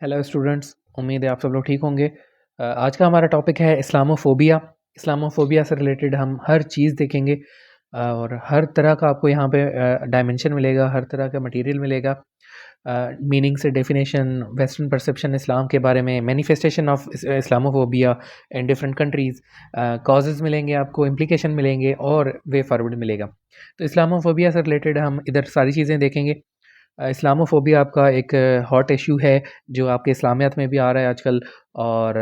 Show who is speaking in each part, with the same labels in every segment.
Speaker 1: Hello students, उम्मीद है आप सब लोग ठीक होंगे। आज का हमारा टॉपिक है इस्लामोफोबिया। इस्लामोफोबिया से रिलेटेड हम हर चीज़ देखेंगे और हर तरह का आपको यहाँ पे डायमेंशन मिलेगा, हर तरह का मटेरियल मिलेगा। मीनिंग से डेफिनेशन, वेस्टर्न परसेप्शन इस्लाम के बारे में, manifestation of Islamophobia in different countries, causes मिलेंगे आपको, इम्प्लीकेशन मिलेंगे और वे फॉरवर्ड मिलेगा। तो इस्लामोफोबिया से रिलेटेड हम इधर सारी चीज़ें देखेंगे। इस्लामोफोबिया आपका एक हॉट इश्यू है जो आपके इस्लामियत में भी आ रहा है आजकल, और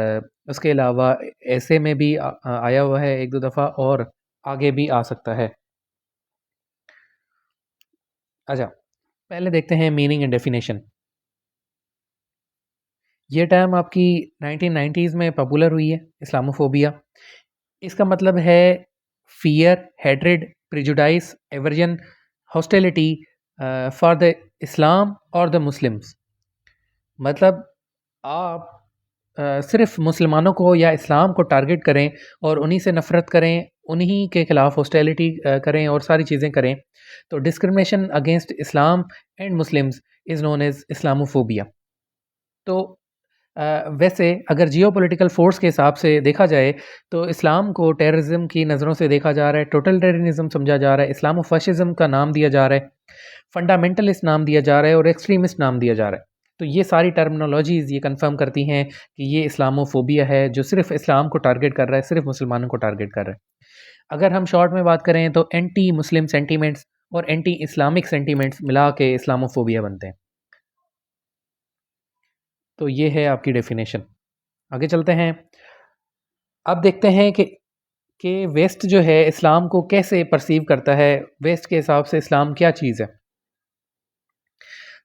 Speaker 1: उसके अलावा ऐसे में भी आया हुआ है एक दो दफ़ा और आगे भी आ सकता है। अच्छा, पहले देखते हैं मीनिंग एंड डेफिनेशन। ये टर्म आपकी 1990s में पॉपुलर हुई है, इस्लामोफोबिया। इसका मतलब है fear, hatred, prejudice, aversion, hostility for the Islam और द मुस्लिम्स। मतलब आप सिर्फ़ मुसलमानों को या इस्लाम को टारगेट करें और उन्हीं से नफ़रत करें, उन्हीं के खिलाफ़ हॉस्टिलिटी करें और सारी चीज़ें करें, तो discrimination against Islam and Muslims is known as Islamophobia. तो वैसे अगर जियोपॉलिटिकल फ़ोर्स के हिसाब से देखा जाए, तो इस्लाम को टेररिज़्म की नज़रों से देखा जा रहा है, टोटलिटेरियनिज़्म समझा जा रहा है, इस्लामोफ़ाशिज़्म का नाम दिया जा रहा है, फंडामेंटलिस्ट नाम दिया जा रहा है और एक्सट्रीमिस्ट नाम दिया जा रहा है। तो ये सारी टर्मिनोलॉजीज़ ये कन्फर्म करती हैं कि ये इस्लामोफोबिया है जो सिर्फ़ इस्लाम को टारगेट कर रहा है, सिर्फ़ मुसलमानों को टारगेट कर रहा है। अगर हम शॉर्ट में बात करें तो एंटी मुस्लिम सेंटिमेंट्स और एंटी इस्लामिक सेंटिमेंट्स मिला के इस्लामोफोबिया बनते हैं। तो ये है आपकी डेफिनेशन। आगे चलते हैं। अब देखते हैं कि वेस्ट जो है इस्लाम को कैसे परसीव करता है, वेस्ट के हिसाब से इस्लाम क्या चीज़ है।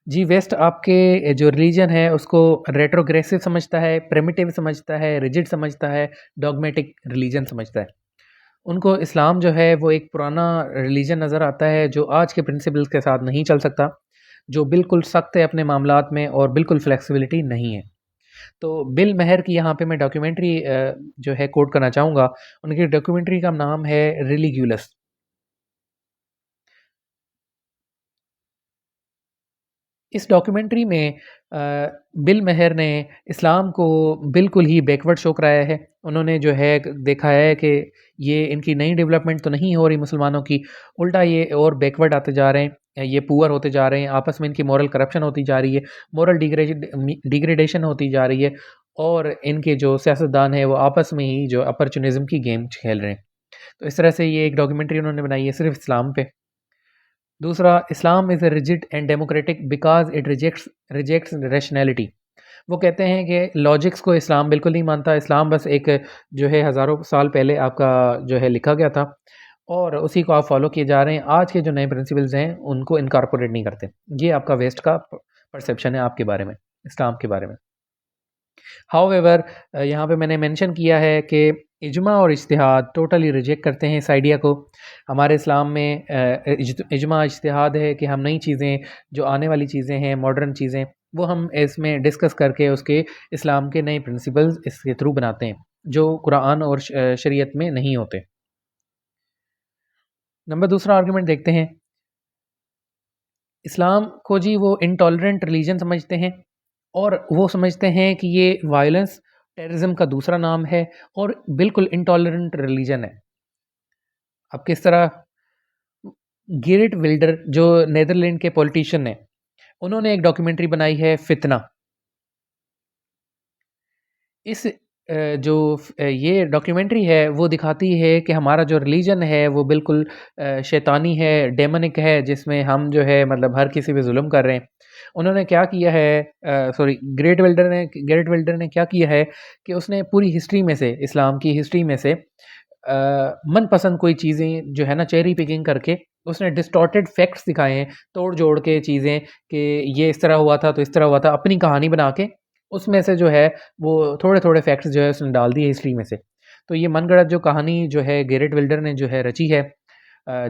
Speaker 1: जी, वेस्ट आपके जो रिलीजन है उसको रेट्रोग्रेसिव समझता है, प्रिमिटिव समझता है, रिजिड समझता है, डॉगमेटिक रिलीजन समझता है। उनको इस्लाम जो है वो एक पुराना रिलीजन नज़र आता है जो आज के प्रिंसिपल्स के साथ नहीं चल सकता, जो बिल्कुल सख्त है अपने मामलात में और बिल्कुल फ्लेक्सिबिलिटी नहीं है। तो बिल मेहर की यहाँ पे मैं डॉक्यूमेंट्री जो है कोट करना चाहूँगा। उनकी डॉक्यूमेंट्री का नाम है रिलीगियुलस। इस डॉक्यूमेंट्री में बिल मेहर ने इस्लाम को बिल्कुल ही बैकवर्ड शो कराया है। उन्होंने जो है देखा है कि ये इनकी नई डेवलपमेंट तो नहीं हो रही मुसलमानों की, उल्टा ये और बैकवर्ड आते जा रहे हैं, ये पुअर होते जा रहे हैं, आपस में इनकी मॉरल करप्शन होती जा रही है, मॉरल डिग्रेडेशन होती जा रही है और इनके जो सियासतदान हैं वो आपस में ही जो अपॉर्चुनिज़्म की गेम खेल रहे हैं। तो इस तरह से ये एक डॉक्यूमेंट्री उन्होंने बनाई है सिर्फ़ इस्लाम पे। दूसरा, Islam is a rigid and democratic because it rejects rationality. वो कहते हैं कि लॉजिक्स को इस्लाम बिल्कुल नहीं मानता। इस्लाम बस एक जो है हज़ारों साल पहले आपका जो है लिखा गया था और उसी को आप फॉलो किए जा रहे हैं। आज के जो नए प्रिंसिपल्स हैं उनको इनकॉर्पोरेट नहीं करते। ये आपका वेस्ट का परसेप्शन है आपके बारे में, इस्लाम के बारे में। हाउएवर यहाँ पे मैंने मेंशन किया है कि इजमा और इज्तिहाद टोटली रिजेक्ट करते हैं इस आइडिया को। हमारे इस्लाम में इजमा इज्तिहाद है कि हम नई चीज़ें, जो आने वाली चीज़ें हैं, मॉडर्न चीज़ें, वो हम इसमें डिस्कस करके उसके इस्लाम के नए प्रिंसिपल्स इसके थ्रू बनाते हैं जो कुरान और शरीयत में नहीं होते। नंबर दूसरा आर्गुमेंट देखते हैं। इस्लाम को जी वो इंटॉलरेंट रिलीजन समझते हैं और वो समझते हैं कि ये वायलेंस, टेररिज्म का दूसरा नाम है और बिल्कुल इंटॉलरेंट रिलीजन है। अब किस तरह? गेरिट विल्डर जो नीदरलैंड के पॉलिटिशियन हैं, उन्होंने एक डॉक्यूमेंट्री बनाई है फितना। इस ये डॉक्यूमेंट्री है वो दिखाती है कि हमारा जो रिलीजन है वो बिल्कुल शैतानी है, डेमनिक है, जिसमें हम जो है मतलब हर किसी पे ज़ुल्म कर रहे हैं। उन्होंने क्या किया है, सॉरी, ग्रेट विल्डर ने क्या किया है कि उसने पूरी हिस्ट्री में से, इस्लाम की हिस्ट्री में से मनपसंद कोई चीज़ें जो है ना चेरी पिकिंग करके उसने डिस्टॉर्टेड फैक्ट्स दिखाए हैं, तोड़-जोड़ के चीज़ें कि ये इस तरह हुआ था, तो इस तरह हुआ था, अपनी कहानी बना के उसमें से जो है वो थोड़े-थोड़े फैक्ट्स जो है उसने डाल दिए हिस्ट्री में से। तो ये मनगढ़ंत जो कहानी जो है गेरिट विल्डर ने जो है रची है,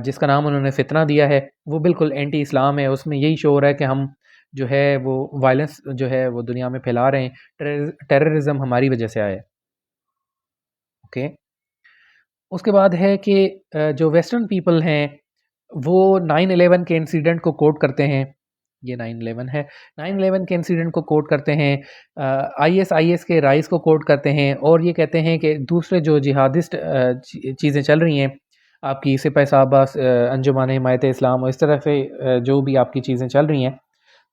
Speaker 1: जिसका नाम उन्होंने फितना दिया है, वो बिल्कुल एंटी इस्लाम है। उसमें यही शो हो रहा है कि हम जो है वो वायलेंस जो है वो दुनिया में फैला रहे हैं, टेररिज़्म हमारी वजह से आया है। ओके। उसके बाद है कि जो वेस्टर्न पीपल हैं वो 9/11 के इंसिडेंट को कोट करते हैं। ये 9/11 है। 9/11 के इंसिडेंट को कोट करते हैं, आईएसआईएस के राइज़ को कोट करते हैं और ये कहते हैं कि दूसरे जो जिहादिस्ट चीज़ें चल रही हैं, आपकी सिपह साहबा, अंजुमन हिमायत इस्लाम और इस तरह से जो भी आपकी चीज़ें चल रही हैं,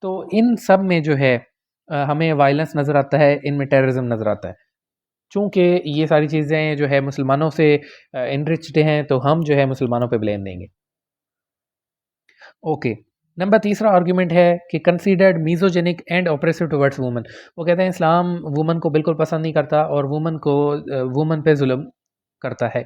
Speaker 1: तो इन सब में जो है हमें वायलेंस नज़र आता है, इनमें टेररिज्म नज़र आता है। चूँकि ये सारी चीज़ें जो है मुसलमानों से एनरिच्ड हैं, तो हम जो है मुसलमानों पे ब्लेम देंगे। ओके, नंबर तीसरा आर्गुमेंट है कि considered misogynistic and oppressive towards woman. वो कहते हैं इस्लाम वुमन को बिल्कुल पसंद नहीं करता और वुमन पे जुल्म करता है।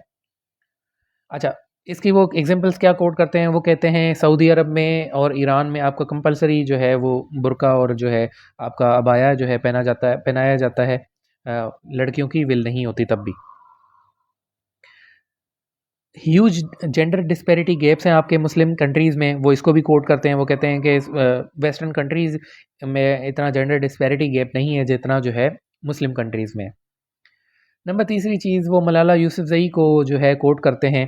Speaker 1: अच्छा, इसकी वो एग्जांपल्स क्या कोट करते हैं, वो कहते हैं सऊदी अरब में और ईरान में आपका कंपल्सरी जो है वो बुर्का और जो है आपका अबाया जो है पहनाया जाता है, लड़कियों की विल नहीं होती तब भी। ह्यूज जेंडर डिस्पैरिटी गैप्स हैं आपके मुस्लिम कंट्रीज़ में, वो इसको भी कोट करते हैं। वो कहते हैं कि वेस्टर्न कंट्रीज़ में इतना जेंडर डिस्पैरिटी गैप नहीं है जितना जो है मुस्लिम कंट्रीज़ में। नंबर तीसरी चीज़, वो मलाला यूसुफ़ज़ई को जो है कोट करते हैं।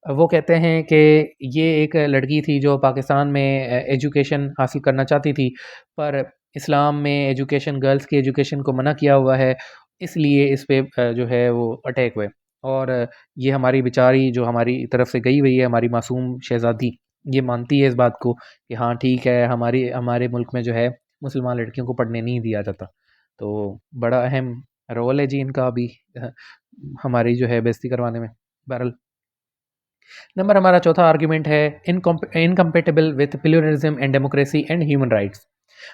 Speaker 1: वो कहते हैं कि ये एक लड़की थी जो पाकिस्तान में एजुकेशन हासिल करना चाहती थी, पर इस्लाम में एजुकेशन, गर्ल्स की एजुकेशन को मना किया हुआ है, इसलिए इस पे जो है वो अटैक हुए। और ये हमारी बेचारी जो हमारी तरफ से गई हुई है, हमारी मासूम शहज़ादी, ये मानती है इस बात को कि हाँ ठीक है, हमारे मुल्क में जो है मुसलमान लड़कियों को पढ़ने नहीं दिया जाता। तो बड़ा अहम रोल है जी इनका अभी हमारी जो है बेइज़्ज़ती करवाने में। बहरहाल, नंबर हमारा चौथा आर्ग्यूमेंट है incompatible with pluralism and democracy and human rights.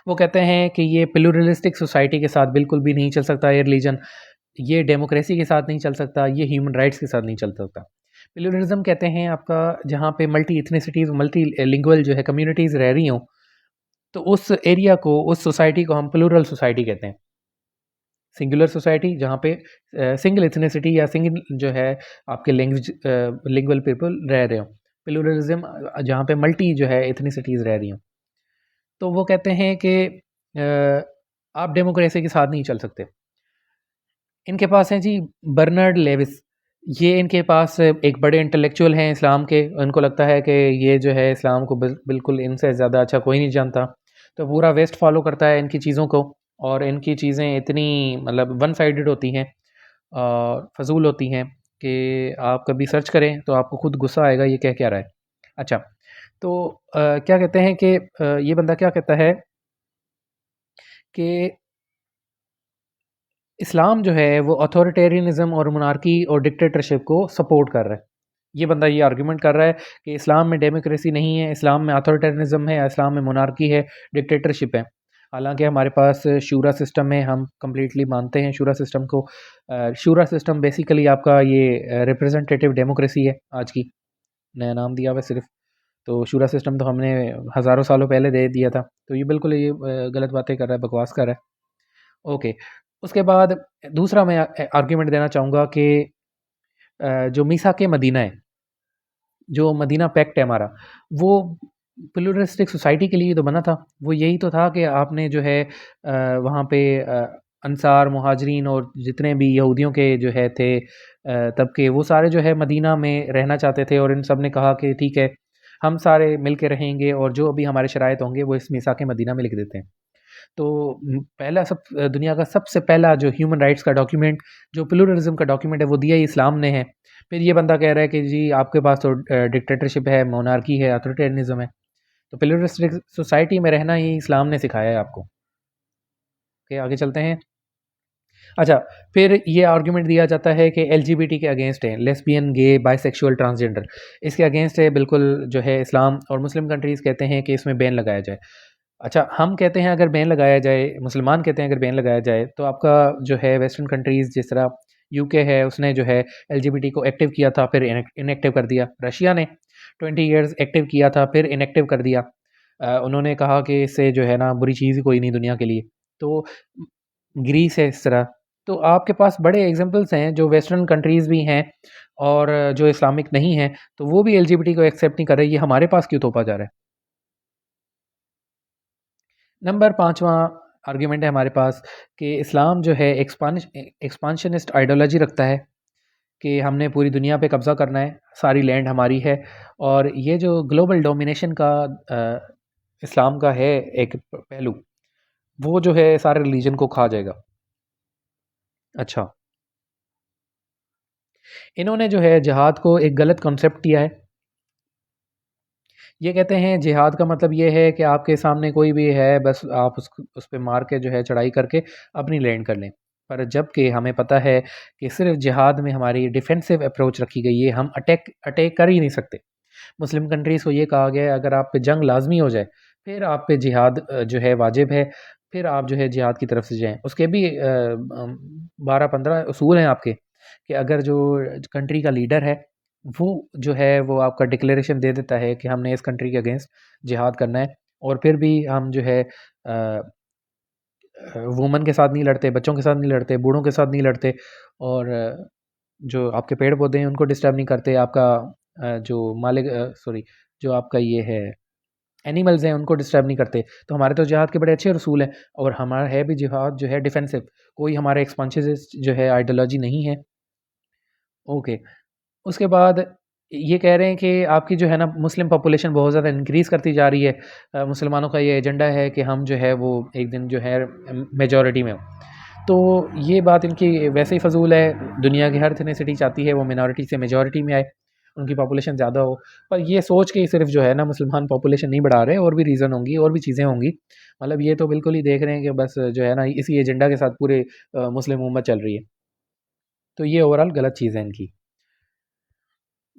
Speaker 1: वो कहते हैं कि ये प्लूरलिस्टिक सोसाइटी के साथ बिल्कुल भी नहीं चल सकता, ये रिलीजन, ये डेमोक्रेसी के साथ नहीं चल सकता, ये ह्यूमन राइट्स के साथ नहीं चल सकता। प्लूरलिज्म कहते हैं आपका जहाँ पे मल्टी इथनिसिटीज़, मल्टी लिंगुअल जो है कम्युनिटीज़ रह रही हों, तो उस एरिया को, उस सोसाइटी को हम प्लूरल सोसाइटी कहते हैं। सिंगुलर सोसाइटी जहाँ पे सिंगल इथनिसिटी या सिंगल जो है आपके लैंग्वेज लिंगुअल पीपल रह रहे हो। प्लूरलिज्म जहाँ पे मल्टी जो है इथनिसिटीज़ रह रही हों। तो वो कहते हैं कि आप डेमोक्रेसी के साथ नहीं चल सकते। इनके पास हैं जी बर्नार्ड लेविस, ये इनके पास एक बड़े इंटेलेक्चुअल हैं इस्लाम के। उनको लगता है कि ये जो है इस्लाम को बिल्कुल इनसे ज़्यादा अच्छा कोई नहीं जानता, तो पूरा वेस्ट फॉलो करता है इनकी चीज़ों को, और इनकी चीज़ें इतनी मतलब वन साइडेड होती हैं और फजूल होती हैं कि आप कभी सर्च करें तो आपको खुद गुस्सा आएगा ये कह क्या रहा है। अच्छा, तो क्या कहते हैं कि ये बंदा क्या कहता है कि इस्लाम जो है वो अथॉरिटेरियनिज़्म और मोनार्की और डिक्टेटरशिप को सपोर्ट कर रहा है। ये बंदा ये आर्गुमेंट कर रहा है कि इस्लाम में डेमोक्रेसी नहीं है, इस्लाम में अथॉरिटेरियनिज़्म है, इस्लाम में मोनार्की है, डिक्टेटरशिप है। हालाँकि हमारे पास शूरा सिस्टम है, हम कंप्लीटली मानते हैं शूरा सिस्टम को। शूरा सिस्टम बेसिकली आपका ये रिप्रेजेंटेटिव डेमोक्रेसी है आज की, नया नाम दिया हुआ है सिर्फ़। तो शूरा सिस्टम तो हमने हज़ारों सालों पहले दे दिया था। तो ये बिल्कुल ये गलत बातें कर रहा है, बकवास कर रहा है। ओके, उसके बाद दूसरा मैं आर्ग्यूमेंट देना चाहूँगा कि जो मीसाके मदीना है, जो मदीना पैक्ट है हमारा, वो प्लूरलिस्टिक सोसाइटी के लिए तो बना था। वो यही तो था कि आपने जो है वहाँ पे अंसार, मुहाजिरीन और जितने भी यहूदियों के जो है थे तबके, वो सारे जो है मदीना में रहना चाहते थे और इन सब ने कहा कि ठीक है, हम सारे मिल के रहेंगे और जो भी हमारे शराइत होंगे वो इस मीसाके मदीना में लिख देते हैं। तो पहला दुनिया का सबसे पहला जो ह्यूमन राइट्स का डॉक्यूमेंट, जो प्लूरलिज्म का डॉक्यूमेंट है, वो दिया ही इस्लाम ने है। फिर ये बंदा कह रहा है कि जी आपके पास तो डिक्टेटरशिप है, मोनार्की है, अथॉरिटेरियनिज्म है। तो प्लूरलिस्टिक सोसाइटी में रहना ही इस्लाम ने सिखाया है आपको। ओके, आगे चलते हैं। अच्छा, फिर ये आर्गुमेंट दिया जाता है कि एलजीबीटी के अगेंस्ट है, लेस्बियन, गे, बाइसेक्सुअल, ट्रांसजेंडर, इसके अगेंस्ट है बिल्कुल जो है इस्लाम, और मुस्लिम कंट्रीज़ कहते हैं कि इसमें बैन लगाया जाए। अच्छा, हम कहते हैं अगर बैन लगाया जाए, मुसलमान कहते हैं अगर बैन लगाया जाए, तो आपका जो है वेस्टर्न कंट्रीज़ जिस तरह यूके है, उसने जो है एलजीबीटी को एक्टिव किया था, फिर इनएक्टिव कर दिया। रशिया ने 20 इयर्स एक्टिव किया था, फिर इनएक्टिव कर दिया। उन्होंने कहा कि इससे जो है ना बुरी चीज़ ही कोई नहीं दुनिया के लिए। तो ग्रीस है इस तरह। तो आपके पास बड़े एग्ज़ाम्पल्स हैं जो वेस्टर्न कंट्रीज़ भी हैं और जो इस्लामिक नहीं हैं, तो वो भी एलजीबीटी को एक्सेप्ट नहीं कर रहे। ये हमारे पास क्यों थोपा जा रहा है? नंबर 5वां आर्ग्यूमेंट है हमारे पास कि इस्लाम जो है एक्सपांशनिस्ट आइडियोलॉजी रखता है कि हमने पूरी दुनिया पे कब्ज़ा करना है, सारी लैंड हमारी है, और ये जो ग्लोबल डोमिनेशन का इस्लाम का है एक पहलू, वो जो है सारे रिलीजन को खा जाएगा। अच्छा, इन्होंने जो है जिहाद को एक गलत कॉन्सेप्ट किया है। ये कहते हैं जिहाद का मतलब ये है कि आपके सामने कोई भी है, बस आप उस पे मार के जो है चढ़ाई करके अपनी लैंड कर लें। पर जबकि हमें पता है कि सिर्फ जिहाद में हमारी डिफेंसिव अप्रोच रखी गई है, हम अटैक अटैक कर ही नहीं सकते। मुस्लिम कंट्रीज़ को ये कहा गया है अगर आप पे जंग लाज़मी हो जाए, फिर आप पे जिहाद जो है वाजिब है, फिर आप जो है जिहाद की तरफ से जाएँ। उसके भी 12-15 उसूल हैं आपके, कि अगर जो कंट्री का लीडर है, वो जो है वो आपका डिक्लेरेशन दे देता है कि हमने इस कंट्री के अगेंस्ट जिहाद करना है, और फिर भी हम जो है वुमन के साथ नहीं लड़ते, बच्चों के साथ नहीं लड़ते, बूढ़ों के साथ नहीं लड़ते, और जो आपके पेड़-पौधे हैं उनको डिस्टर्ब नहीं करते, आपका जो मालिक सॉरी, जो आपका ये है एनिमल्स हैं उनको डिस्टर्ब नहीं करते। तो हमारे तो जिहाद के बड़े अच्छे रसूल हैं, और हमारा है भी जिहाद जो है डिफेंसिव, कोई हमारा एक्सपांसिविस्ट जो है आइडियोलॉजी नहीं है। ओके, उसके बाद ये कह रहे हैं कि आपकी जो है ना मुस्लिम पॉपुलेशन बहुत ज़्यादा इंक्रीज़ करती जा रही है। मुसलमानों का ये एजेंडा है कि हम जो है वो एक दिन जो है मेजॉरिटी में हो। तो ये बात इनकी वैसे ही फ़ज़ूल है, दुनिया की हर एथनिसिटी चाहती है वो मिनॉरिटी से मेजॉरिटी में आए, उनकी पॉपुलेशन ज़्यादा हो। पर ये सोच के ही सिर्फ़ जो है ना मुसलमान पॉपुलेशन नहीं बढ़ा रहे, और भी रीज़न होंगी, और भी चीज़ें होंगी। मतलब ये तो बिल्कुल ही देख रहे हैं कि बस जो है ना इसी एजेंडा के साथ पूरे मुस्लिम उम्मत चल रही है। तो ये ओवरऑल गलत चीज़ है इनकी।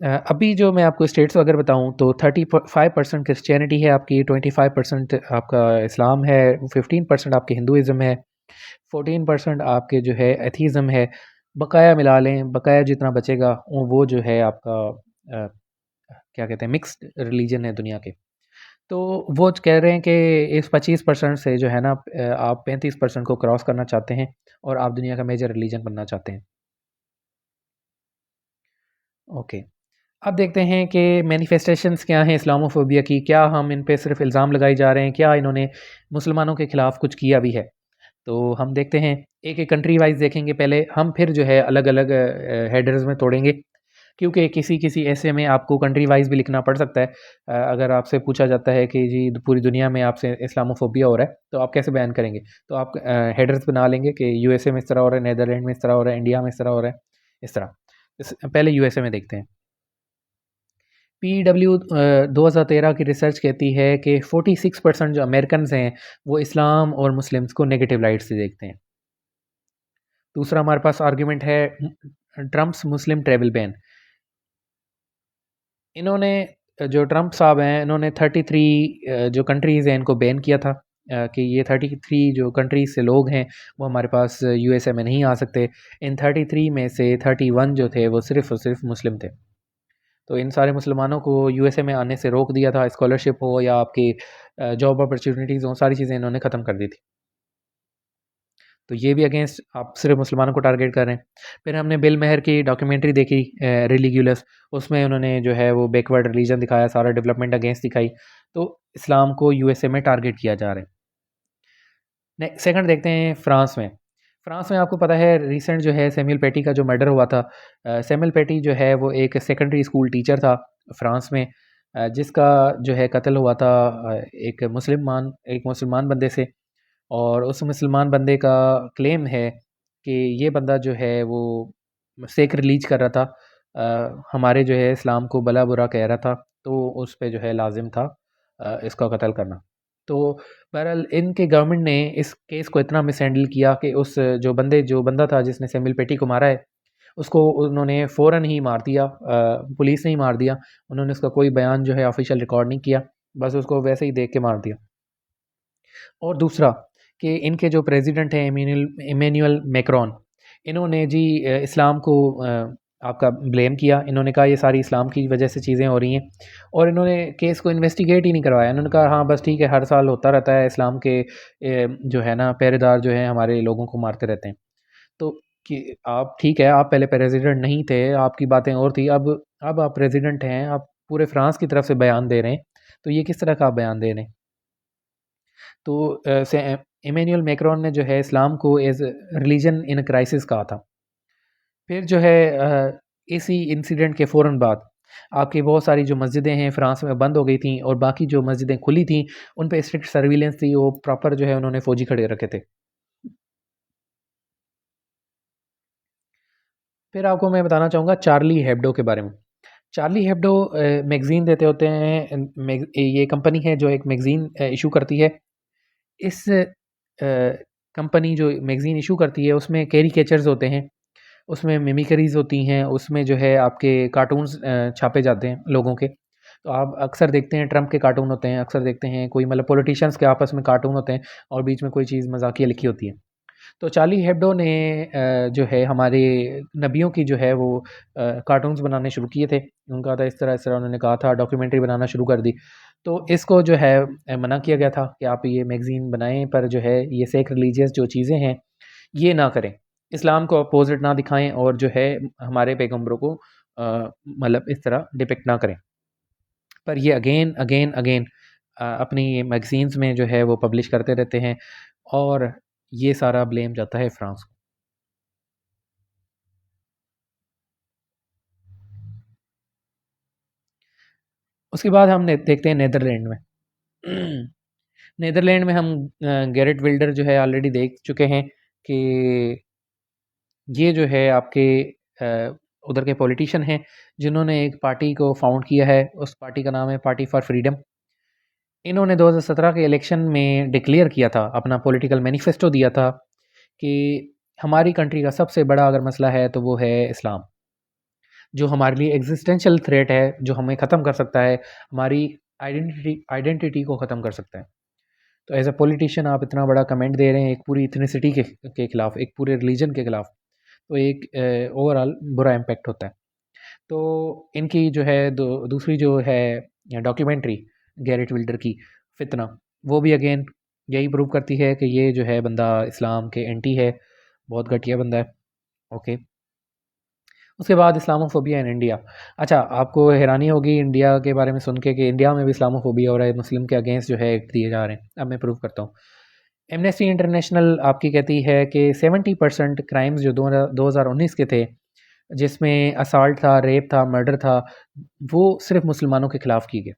Speaker 1: अभी जो मैं आपको स्टेट्स अगर बताऊँ तो 35% क्रिश्चियनिटी है आपकी, 25% आपका इस्लाम है, 15% आपके हिंदुइज़्म है, 14% आपके जो है एथीज़्म है। बकाया मिला लें, बकाया जितना बचेगा वो जो है आपका क्या कहते हैं, मिक्स्ड रिलीजन है दुनिया के। तो वो कह रहे हैं कि इस 25% से जो है ना आप 35% को क्रॉस करना चाहते हैं, और आप दुनिया का मेजर रिलीजन बनना चाहते हैं। ओके। अब देखते हैं कि मैनिफेस्टेशंस क्या हैं इस्लामोफोबिया की, क्या हम इन पे सिर्फ इल्ज़ाम लगाए जा रहे हैं, क्या इन्होंने मुसलमानों के ख़िलाफ़ कुछ किया भी है। तो हम देखते हैं, एक एक कंट्री वाइज़ देखेंगे पहले, हम फिर जो है अलग अलग हेडर्स में तोड़ेंगे, क्योंकि किसी किसी ऐसे में आपको कंट्री वाइज़ भी लिखना पड़ सकता है। अगर आपसे पूछा जाता है कि जी पूरी दुनिया में आपसे इस्लामोफोबिया हो रहा है, तो आप कैसे बयान करेंगे, तो आप हेडर्स बना लेंगे कि यूएसए में इस तरह हो रहा है, नीदरलैंड में इस तरह हो रहा है, इंडिया में इस तरह हो रहा है, इस तरह। पहले यूएसए में देखते हैं। पीडब्ल्यू 2013 की रिसर्च कहती है कि 46% जो अमेरिकन्स हैं वो इस्लाम और मुस्लिम्स को नेगेटिव लाइट से देखते हैं। दूसरा हमारे पास आर्गुमेंट है ट्रम्प्स मुस्लिम ट्रैवल बैन। इन्होंने जो ट्रम्प साहब हैं इन्होंने 33 जो कंट्रीज़ हैं इनको बैन किया था, कि ये 33 जो कंट्रीज़ से लोग हैं वो हमारे पास यूएसए में नहीं आ सकते। इन 33 में से 31 जो थे वो सिर्फ़ और सिर्फ मुस्लिम थे। तो इन सारे मुसलमानों को यूएसए में आने से रोक दिया था, स्कॉलरशिप हो या आपकी जॉब अपॉर्चुनिटीज़ हों, सारी चीज़ें इन्होंने ख़त्म कर दी थी। तो ये भी अगेंस्ट आप सिर्फ मुसलमानों को टारगेट कर रहे हैं। फिर हमने बिल मेहर की डॉक्यूमेंट्री देखी रिलीगियस, उसमें उन्होंने जो है वो बैकवर्ड रिलीजन दिखाया, सारा डेवलपमेंट अगेंस्ट दिखाई। तो इस्लाम को यूएसए में टारगेट किया जा रहा है। सेकंड देखते हैं फ्रांस में। फ्रांस में आपको पता है रिसेंट जो है सैमुअल पैटी का जो मर्डर हुआ था। सैमुअल पैटी जो है वो एक सेकेंडरी स्कूल टीचर था फ्रांस में, जिसका जो है कत्ल हुआ था एक मुसलमान बंदे से। और उस मुसलमान बंदे का क्लेम है कि ये बंदा जो है वो सेक रिलीज कर रहा था, हमारे जो है इस्लाम को भला बुरा कह रहा था, तो उस पे जो है लाजिम था इसका कत्ल करना। तो बहरहाल इनके गवर्नमेंट ने इस केस को इतना मिसहैंडल किया कि उस जो बंदा था जिसने सैमुअल पेटी को मारा है, उसको उन्होंने फ़ौरन ही मार दिया, पुलिस ने ही मार दिया। उन्होंने उसका कोई बयान जो है ऑफ़िशियल रिकॉर्ड नहीं किया, बस उसको वैसे ही देख के मार दिया। और दूसरा कि इनके जो प्रेसिडेंट हैं इमैनुअल मैक्रोन, इन्होंने जी इस्लाम को आपका ब्लेम किया। इन्होंने कहा ये सारी इस्लाम की वजह से चीज़ें हो रही हैं, और इन्होंने केस को इन्वेस्टिगेट ही नहीं करवाया। इन्होंने कहा हाँ बस ठीक है, हर साल होता रहता है, इस्लाम के जो है ना पहरेदार जो हैं हमारे लोगों को मारते रहते हैं। तो कि आप ठीक है, आप पहले प्रेसिडेंट नहीं थे, आपकी बातें और थी, अब आप प्रेसिडेंट हैं, आप पूरे फ्रांस की तरफ से बयान दे रहे हैं, तो ये किस तरह का आप बयान दे रहे हैं। तो इमैनुअल मैक्रोन ने जो है इस्लाम को एज रिलीजन इन क्राइसिस कहा था। फिर जो है इसी इंसिडेंट के फ़ौरन बाद आपकी बहुत सारी जो मस्जिदें हैं फ्रांस में बंद हो गई थी और बाकी जो मस्जिदें खुली थी उन पे स्ट्रिक्ट सर्विलेंस थी, वो प्रॉपर जो है उन्होंने फ़ौजी खड़े रखे थे। फिर आपको मैं बताना चाहूँगा चार्ली हेब्डो के बारे में। चार्ली हेब्डो मैगज़ीन देते होते हैं, ये कंपनी है जो एक मैगज़ीन इश्यू करती है। इस कंपनी जो मैगज़ीन इश्यू करती है उसमें कैरिकेचर्स होते हैं, उसमें मिमिक्रीज़ होती हैं, उसमें जो है आपके कार्टून्स छापे जाते हैं लोगों के। तो आप अक्सर देखते हैं ट्रम्प के कार्टून होते हैं, अक्सर देखते हैं कोई मतलब पॉलिटिशियंस के आपस में कार्टून होते हैं और बीच में कोई चीज़ मज़ाकिया लिखी होती है। तो चार्ली हेब्डो ने जो है हमारे नबियों की जो है वो कार्टून्स बनाने शुरू किए थे। उनका था इस तरह उन्होंने कहा था, डॉक्यूमेंट्री बनाना शुरू कर दी। तो इसको जो है मना किया गया था कि आप ये मैगज़ीन बनाएँ, पर जो है ये सेक रिलीजियस जो चीज़ें हैं ये ना करें। इस्लाम को अपोज़िट ना दिखाएँ और जो है हमारे पैगंबरों को मतलब इस तरह डिपिक्ट ना करें। पर ये अगेन, अगेन, अगेन अपनी मैगज़ीन्स में जो है वो पब्लिश करते रहते हैं और ये सारा ब्लेम जाता है फ्रांस को। उसके बाद हम देखते हैं नीदरलैंड में। नीदरलैंड में हम गैरेट विल्डर जो है ऑलरेडी देख चुके हैं कि ये जो है आपके उधर के पॉलिटिशियन हैं जिन्होंने एक पार्टी को फाउंड किया है, उस पार्टी का नाम है पार्टी फॉर फ्रीडम। इन्होंने 2017 के इलेक्शन में डिक्लेयर किया था, अपना पॉलिटिकल मैनिफेस्टो दिया था कि हमारी कंट्री का सबसे बड़ा अगर मसला है तो वो है इस्लाम, जो हमारे लिए एग्जिस्टेंशियल थ्रेट है, जो हमें ख़त्म कर सकता है, हमारी आइडेंटिटी को ख़त्म कर सकता है। तो एज़ अ पॉलिटिशियन आप इतना बड़ा कमेंट दे रहे हैं एक पूरी इथनिसिटी के खिलाफ, एक पूरे रिलीजन के खिलाफ, तो एक ओवरऑल बुरा इम्पैक्ट होता है। तो इनकी जो है दूसरी जो है डॉक्यूमेंट्री गैरेट विल्डर की फितना, वो भी अगेन यही प्रूव करती है कि ये जो है बंदा इस्लाम के एंटी है, बहुत घटिया बंदा है। ओके। उसके बाद इस्लामोफोबिया इन इंडिया। अच्छा, आपको हैरानी होगी इंडिया के बारे में सुन के कि इंडिया में भी इस्लामोफोबिया हो रहा है, मुस्लिम के अगेंस्ट जो है एक्ट दिए जा रहे हैं। अब मैं प्रूव करता हूँ। एमनेस्टी इंटरनेशनल आपकी कहती है कि 70% क्राइम्स जो 2019 के थे, जिसमें असॉल्ट था, रेप था, मर्डर था, वो सिर्फ मुसलमानों के खिलाफ की गए।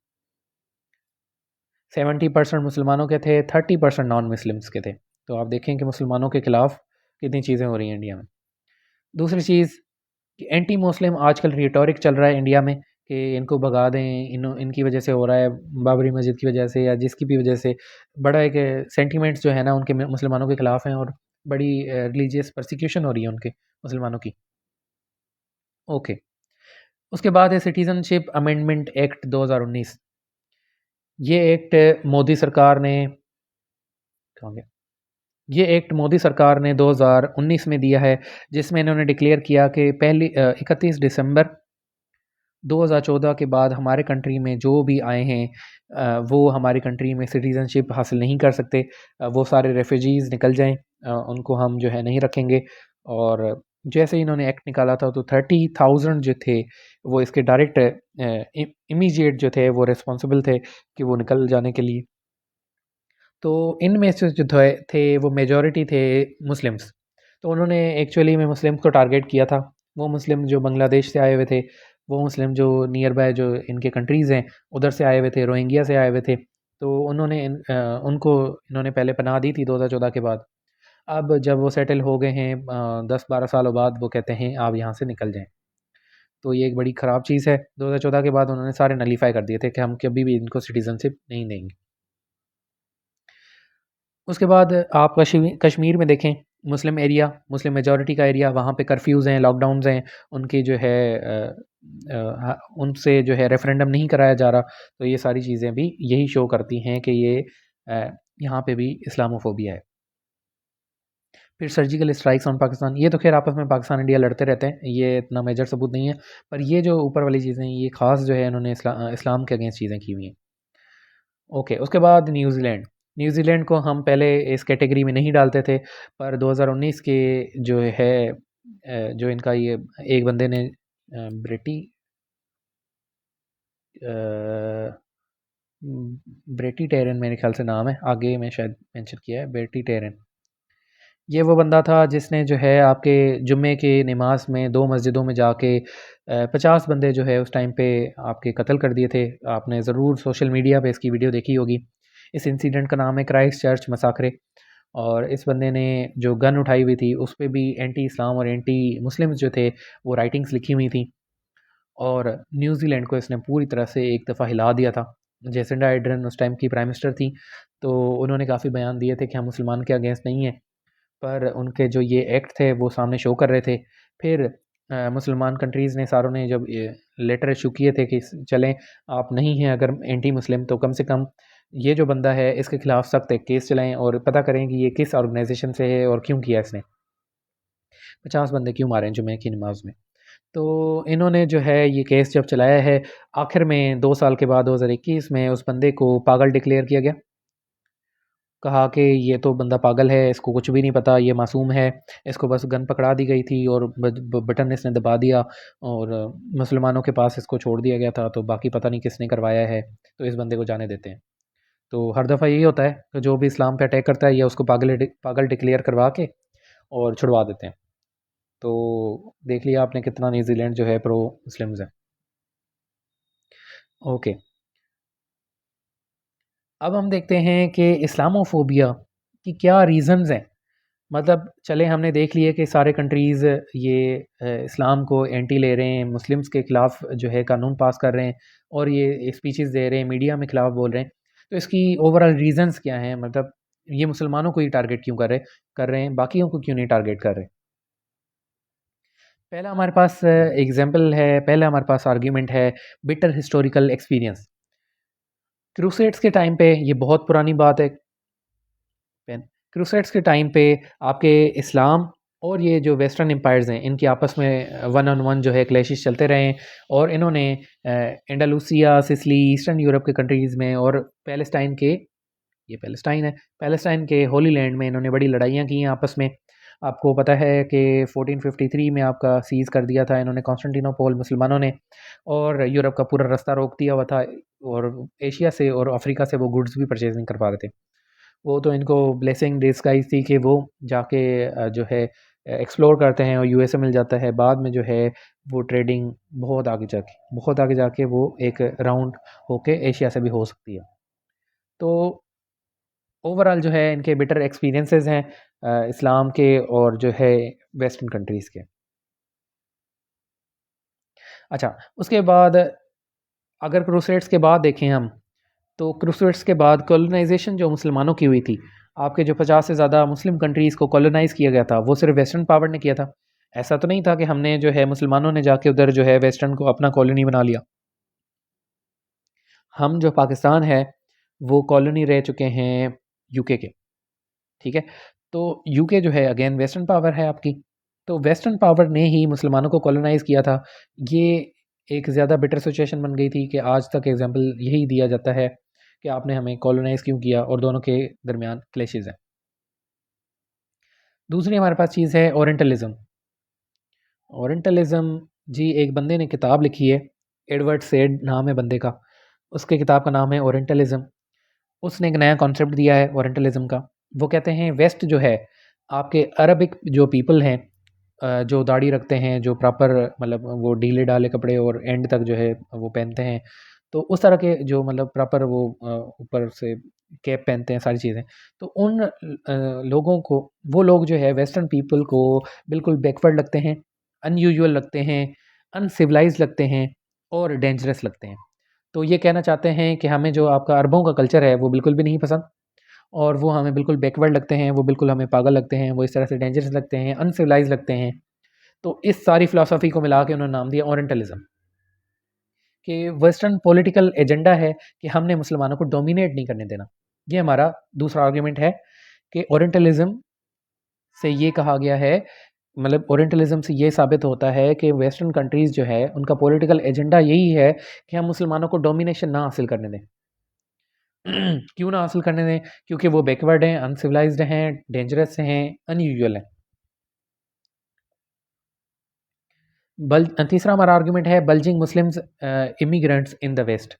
Speaker 1: 70% मुसलमानों के थे, 30% नॉन मुस्लिम्स के थे। तो आप देखें कि मुसलमानों के खिलाफ कितनी चीज़ें हो रही हैं इंडिया में। दूसरी चीज़ कि एंटी मुस्लिम आजकल रिटोरिक चल रहा है इंडिया में कि इनको भगा दें, इनकी वजह से हो रहा है, बाबरी मस्जिद की वजह से या जिसकी भी वजह से। बड़ा एक सेंटिमेंट्स जो है ना उनके मुसलमानों के खिलाफ हैं और बड़ी रिलीजियस परसिक्यूशन हो रही है उनके मुसलमानों की। ओके। उसके बाद है सिटीजनशिप अमेंडमेंट एक्ट 2019। ये एक्ट मोदी सरकार ने, कहाँ गया? ये एक्ट मोदी सरकार ने 2019 में दिया है, जिसमें इन्होंने डिक्लेयर किया कि पहली 31 दिसंबर 2014 के बाद हमारे कंट्री में जो भी आए हैं वो हमारी कंट्री में सिटीज़नशिप हासिल नहीं कर सकते। वो सारे रेफ्यूजीज़ निकल जाएँ, उनको हम जो है नहीं रखेंगे। और जैसे ही इन्होंने एक्ट निकाला था तो 30,000 जो थे वो इसके डायरेक्ट इमीडिएट जो थे वो रिस्पॉन्सिबल थे कि वो निकल जाने के लिए। तो इनमें से जो थे वो मेजॉरिटी थे मुस्लिम्स। तो उन्होंने एक्चुअली में मुस्लिम्स को टारगेट किया था। वो मुस्लिम जो बांग्लादेश से आए हुए थे, वो मुस्लिम जो नियर बाय जो इनके कंट्रीज़ हैं, उधर से आए हुए थे, रोहिंग्या से आए हुए थे। तो उनको इन्होंने पहले पनाह दी थी 2014 के बाद। अब जब वो सेटल हो गए हैं 10-12 सालों बाद, वो कहते हैं आप यहाँ से निकल जाएँ। तो ये एक बड़ी ख़राब चीज़ है। 2014 के बाद उन्होंने सारे नलीफ़ाई कर दिए थे कि हम कभी भी इनको सिटीज़नशिप नहीं देंगे। उसके बाद आप कश्मीर में देखें, मुस्लिम एरिया, मुस्लिम मेजॉरिटी का एरिया, वहाँ पे कर्फ्यूज़ हैं, लॉकडाउन्स हैं, उनकी जो है उनसे जो है रेफरेंडम नहीं कराया जा रहा। तो ये सारी चीज़ें भी यही शो करती हैं कि ये यहाँ पे भी इस्लामोफोबिया है। फिर सर्जिकल स्ट्राइक्स ऑन पाकिस्तान, ये तो खैर आपस में पाकिस्तान इंडिया लड़ते रहते हैं, ये इतना मेजर सबूत नहीं है। पर ये जो ऊपर वाली चीज़ें हैं, ये ख़ास जो है इन्होंने इस्लाम के अगेंस्ट चीज़ें की हुई हैं। ओके, उसके बाद न्यूज़ीलैंड। न्यूज़ीलैंड को हम पहले इस कैटेगरी में नहीं डालते थे, पर 2019 के जो है जो इनका ये एक बंदे ने अ, ब्रेटी टेरन मेरे ख्याल से नाम है, आगे मैं शायद मेंशन किया है, ब्रेटी टेरन। ये वो बंदा था जिसने जो है आपके जुम्मे के नमाज में 2 मस्जिदों में जाके 50 बंदे जो है उस टाइम पे आपके कत्ल कर दिए थे। आपने ज़रूर सोशल मीडिया पे इसकी वीडियो देखी होगी। इस इंसिडेंट का नाम है क्राइस्ट चर्च मसाकरे। और इस बंदे ने जो गन उठाई हुई थी उस पे भी एंटी इस्लाम और एंटी मुस्लिम्स जो थे वो राइटिंग्स लिखी हुई थी। और न्यूज़ीलैंड को इसने पूरी तरह से एक दफ़ा हिला दिया था। जेसिंडा आर्डर्न उस टाइम की प्राइम मिनिस्टर थी, तो उन्होंने काफ़ी बयान दिए थे कि हम मुसलमान के अगेंस्ट नहीं हैं, पर उनके जो ये एक्ट थे वो सामने शो कर रहे थे। फिर मुसलमान कंट्रीज़ ने सारों ने जब ये लेटर इशू किए थे कि चलें आप नहीं हैं अगर एंटी मुस्लिम तो कम से कम ये जो बंदा है इसके खिलाफ सख्त एक केस चलाएं और पता करें कि ये किस ऑर्गेनाइजेशन से है और क्यों किया इसने, 50 बंदे क्यों मारे हैं जुमे की नमाज में। तो इन्होंने जो है ये केस जब चलाया है, आखिर में 2 साल के बाद 2021 में उस बंदे को पागल डिक्लेयर किया गया। कहा कि ये तो बंदा पागल है, इसको कुछ भी नहीं पता, ये मासूम है, इसको बस गन पकड़ा दी गई थी और बटन इसने दबा दिया और मुसलमानों के पास इसको छोड़ दिया गया था, तो बाकी पता नहीं किसने करवाया है, तो इस बंदे को जाने देते हैं। तो हर दफ़ा यही होता है कि जो भी इस्लाम पे अटैक करता है या उसको पागल डिक्लेयर करवा के और छुड़वा देते हैं। तो देख लिया आपने कितना न्यूज़ीलैंड जो है प्रो मुस्लिम्स है। ओके, अब हम देखते हैं कि इस्लामोफोबिया की क्या रीज़न्स हैं। मतलब चले हमने देख लिया कि सारे कंट्रीज़ ये इस्लाम को एंटी ले रहे हैं, मुस्लिम्स के ख़िलाफ़ जो है कानून पास कर रहे हैं और ये स्पीचेस दे रहे हैं, मीडिया में ख़िलाफ़ बोल रहे हैं। तो इसकी ओवरऑल रीज़न्स क्या हैं? मतलब ये मुसलमानों को ही टारगेट क्यों कर रहे हैं, बाकियों को क्यों नहीं टारगेट कर रहे? पहला हमारे पास एग्ज़ाम्पल है, पहला हमारे पास आर्गुमेंट है बिटर हिस्टोरिकल एक्सपीरियंस। क्रूसेड्स के टाइम पे ये बहुत पुरानी बात है। पेन क्रूसेड्स के टाइम पे आपके इस्लाम और ये जो वेस्टर्न एम्पायर्स हैं इनकी आपस में वन ऑन वन जो है क्लैशेस चलते रहे हैं और इन्होंने एंडालूसिया, सिसिली, ईस्टर्न यूरोप के कंट्रीज़ में और पैलेस्टाइन के ये पैलेस्टाइन है, पैलेस्टाइन के होली लैंड में इन्होंने बड़ी लड़ाइयाँ की हैं आपस में। आपको पता है कि 1453 में आपका सीज़ कर दिया था इन्होंने कॉन्स्टेंटिनोपल मुसलमानों ने और यूरोप का पूरा रास्ता रोक दिया हुआ था और एशिया से और अफ्रीका से वो गुड्स भी परचेज़ नहीं कर पा रहे थे। वो तो इनको ब्लेसिंग डिस्गाइज़ थी कि वो जाके जो है एक्सप्लोर करते हैं और यूएसए मिल जाता है। बाद में जो है वो ट्रेडिंग बहुत आगे जाके वो एक राउंड होके एशिया से भी हो सकती है। तो ओवरऑल जो है इनके बेटर एक्सपीरियंसेस हैं इस्लाम के और जो है वेस्टर्न कंट्रीज़ के। अच्छा, उसके बाद अगर क्रूसेड्स के बाद देखें हम तो क्रूसेड्स के बाद कॉलोनाइजेशन जो मुसलमानों की हुई थी, आपके जो 50 से ज़्यादा मुस्लिम कंट्रीज़ को कॉलोनाइज़ किया गया था, वो सिर्फ़ वेस्टर्न पावर ने किया था। ऐसा तो नहीं था कि हमने जो है मुसलमानों ने जाके उधर जो है वेस्टर्न को अपना कॉलोनी बना लिया। हम जो पाकिस्तान है, वो कॉलोनी रह चुके हैं यूके के, ठीक है? तो यूके जो है अगेन वेस्टर्न पावर है आपकी। तो वेस्टर्न पावर ने ही मुसलमानों को कॉलोनाइज़ किया था। ये एक ज़्यादा बेटर सिचुएशन बन गई थी कि आज तक एग्ज़ाम्पल यही दिया जाता है कि आपने हमें कॉलोनाइज़ क्यों किया और दोनों के दरमियान क्लैशेज़ हैं। दूसरी हमारे पास चीज़ है ओरिएंटलिज़्म। ओरिएंटलिज़्म जी एक बंदे ने किताब लिखी है, एडवर्ड सेड नाम है बंदे का। उसके किताब का नाम है ओरिएंटलिज़्म। उसने एक नया कॉन्सेप्ट दिया है ओरिएंटलिज़्म का। वो कहते हैं वेस्ट जो है, आपके अरबिक जो पीपल हैं जो दाढ़ी रखते हैं, जो प्रॉपर मतलब वो ढीले-ढाले कपड़े और एंड तक जो है वो पहनते हैं। तो उस तरह के जो मतलब प्रॉपर वो ऊपर से कैप पहनते हैं, सारी चीज़ें। तो उन लोगों को वो लोग जो है वेस्टर्न पीपल को बिल्कुल बैकवर्ड लगते हैं, अनयूजुअल लगते हैं, अनसिविलाइज़्ड लगते हैं और डेंजरस लगते हैं। तो ये कहना चाहते हैं कि हमें जो आपका अरबों का कल्चर है, वो बिल्कुल भी नहीं पसंद और वो हमें बिल्कुल बैकवर्ड लगते हैं, वो बिल्कुल हमें पागल लगते हैं, वो इस तरह से डेंजरस लगते हैं, अनसिविलाइज़्ड लगते हैं। तो इस सारी फ़िलॉसफ़ी को मिला के उन्होंने नाम दिया ओरिएंटलिज़्म कि वेस्टर्न पॉलिटिकल एजेंडा है कि हमने मुसलमानों को डोमिनेट नहीं करने देना। ये हमारा दूसरा आर्गुमेंट है कि ओरिएंटलिज़्म से ये कहा गया है मतलब ओरिएंटलिज़्म से ये साबित होता है कि वेस्टर्न कंट्रीज़ जो है, उनका पॉलिटिकल एजेंडा यही है कि हम मुसलमानों को डोमिनेशन ना हासिल करने दें। क्यों ना हासिल करने दें? क्योंकि वो बैकवर्ड हैं, अनसिविलाइज़्ड हैं, डेंजरस हैं, अनयूजुअल हैं। तीसरा हमारा आर्गुमेंट है bulging Muslims immigrants in the West.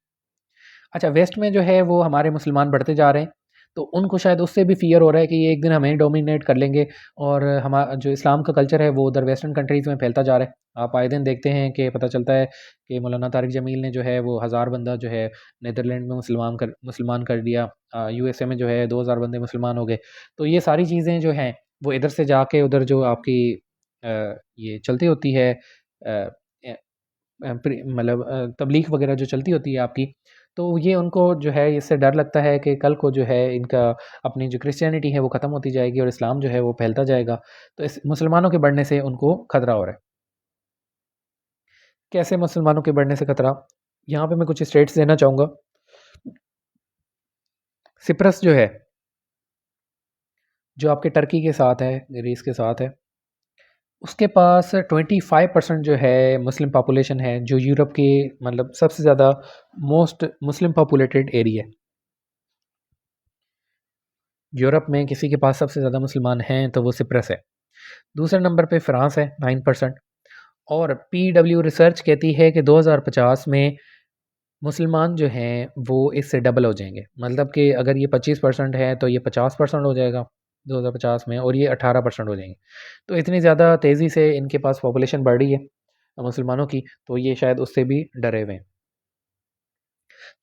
Speaker 1: अच्छा वेस्ट में जो है वो हमारे मुसलमान बढ़ते जा रहे हैं, तो उनको शायद उससे भी फ़ियर हो रहा है कि ये एक दिन हमें डोमिनेट कर लेंगे और जो इस्लाम का कल्चर है वो उधर वेस्टर्न कंट्रीज़ में फैलता जा रहा है। आप आए दिन देखते हैं कि पता चलता है कि मौलाना तारिक जमील ने जो है वो 1000 बंदा जो है नीदरलैंड में मुसलमान कर दिया। यूएसए में जो है 2000 बंदे मुसलमान हो गए। तो ये सारी चीज़ें जो हैं वो इधर से जाके उधर जो आपकी ये चलती होती है मतलब तबलीग वगैरह जो चलती होती है आपकी, तो ये उनको जो है इससे डर लगता है कि कल को जो है इनका अपनी जो क्रिश्चियनिटी है वो ख़त्म होती जाएगी और इस्लाम जो है वो फैलता जाएगा। तो इस मुसलमानों के बढ़ने से उनको खतरा हो रहा है। कैसे मुसलमानों के बढ़ने से खतरा? यहाँ पे मैं कुछ स्टेट्स देना चाहूँगा। सिप्रस जो है, जो आपके टर्की के साथ है, ग्रीस के साथ है, उसके पास 25% जो है मुस्लिम पॉपुलेशन है, जो यूरोप की मतलब सबसे ज़्यादा मोस्ट मुस्लिम पॉपुलेटेड एरिया है। यूरोप में किसी के पास सबसे ज़्यादा मुसलमान हैं तो वो सिप्रस है। दूसरे नंबर पे फ्रांस है 9%। और पीडब्ल्यू रिसर्च कहती है कि 2050 में मुसलमान जो हैं वो इससे डबल हो जाएंगे। मतलब कि अगर ये 25% है तो ये 50% हो जाएगा 2050 में, और ये 18% हो जाएंगे। तो इतनी ज़्यादा तेज़ी से इनके पास पॉपुलेशन बढ़ रही है मुसलमानों की, तो ये शायद उससे भी डरे हुए हैं।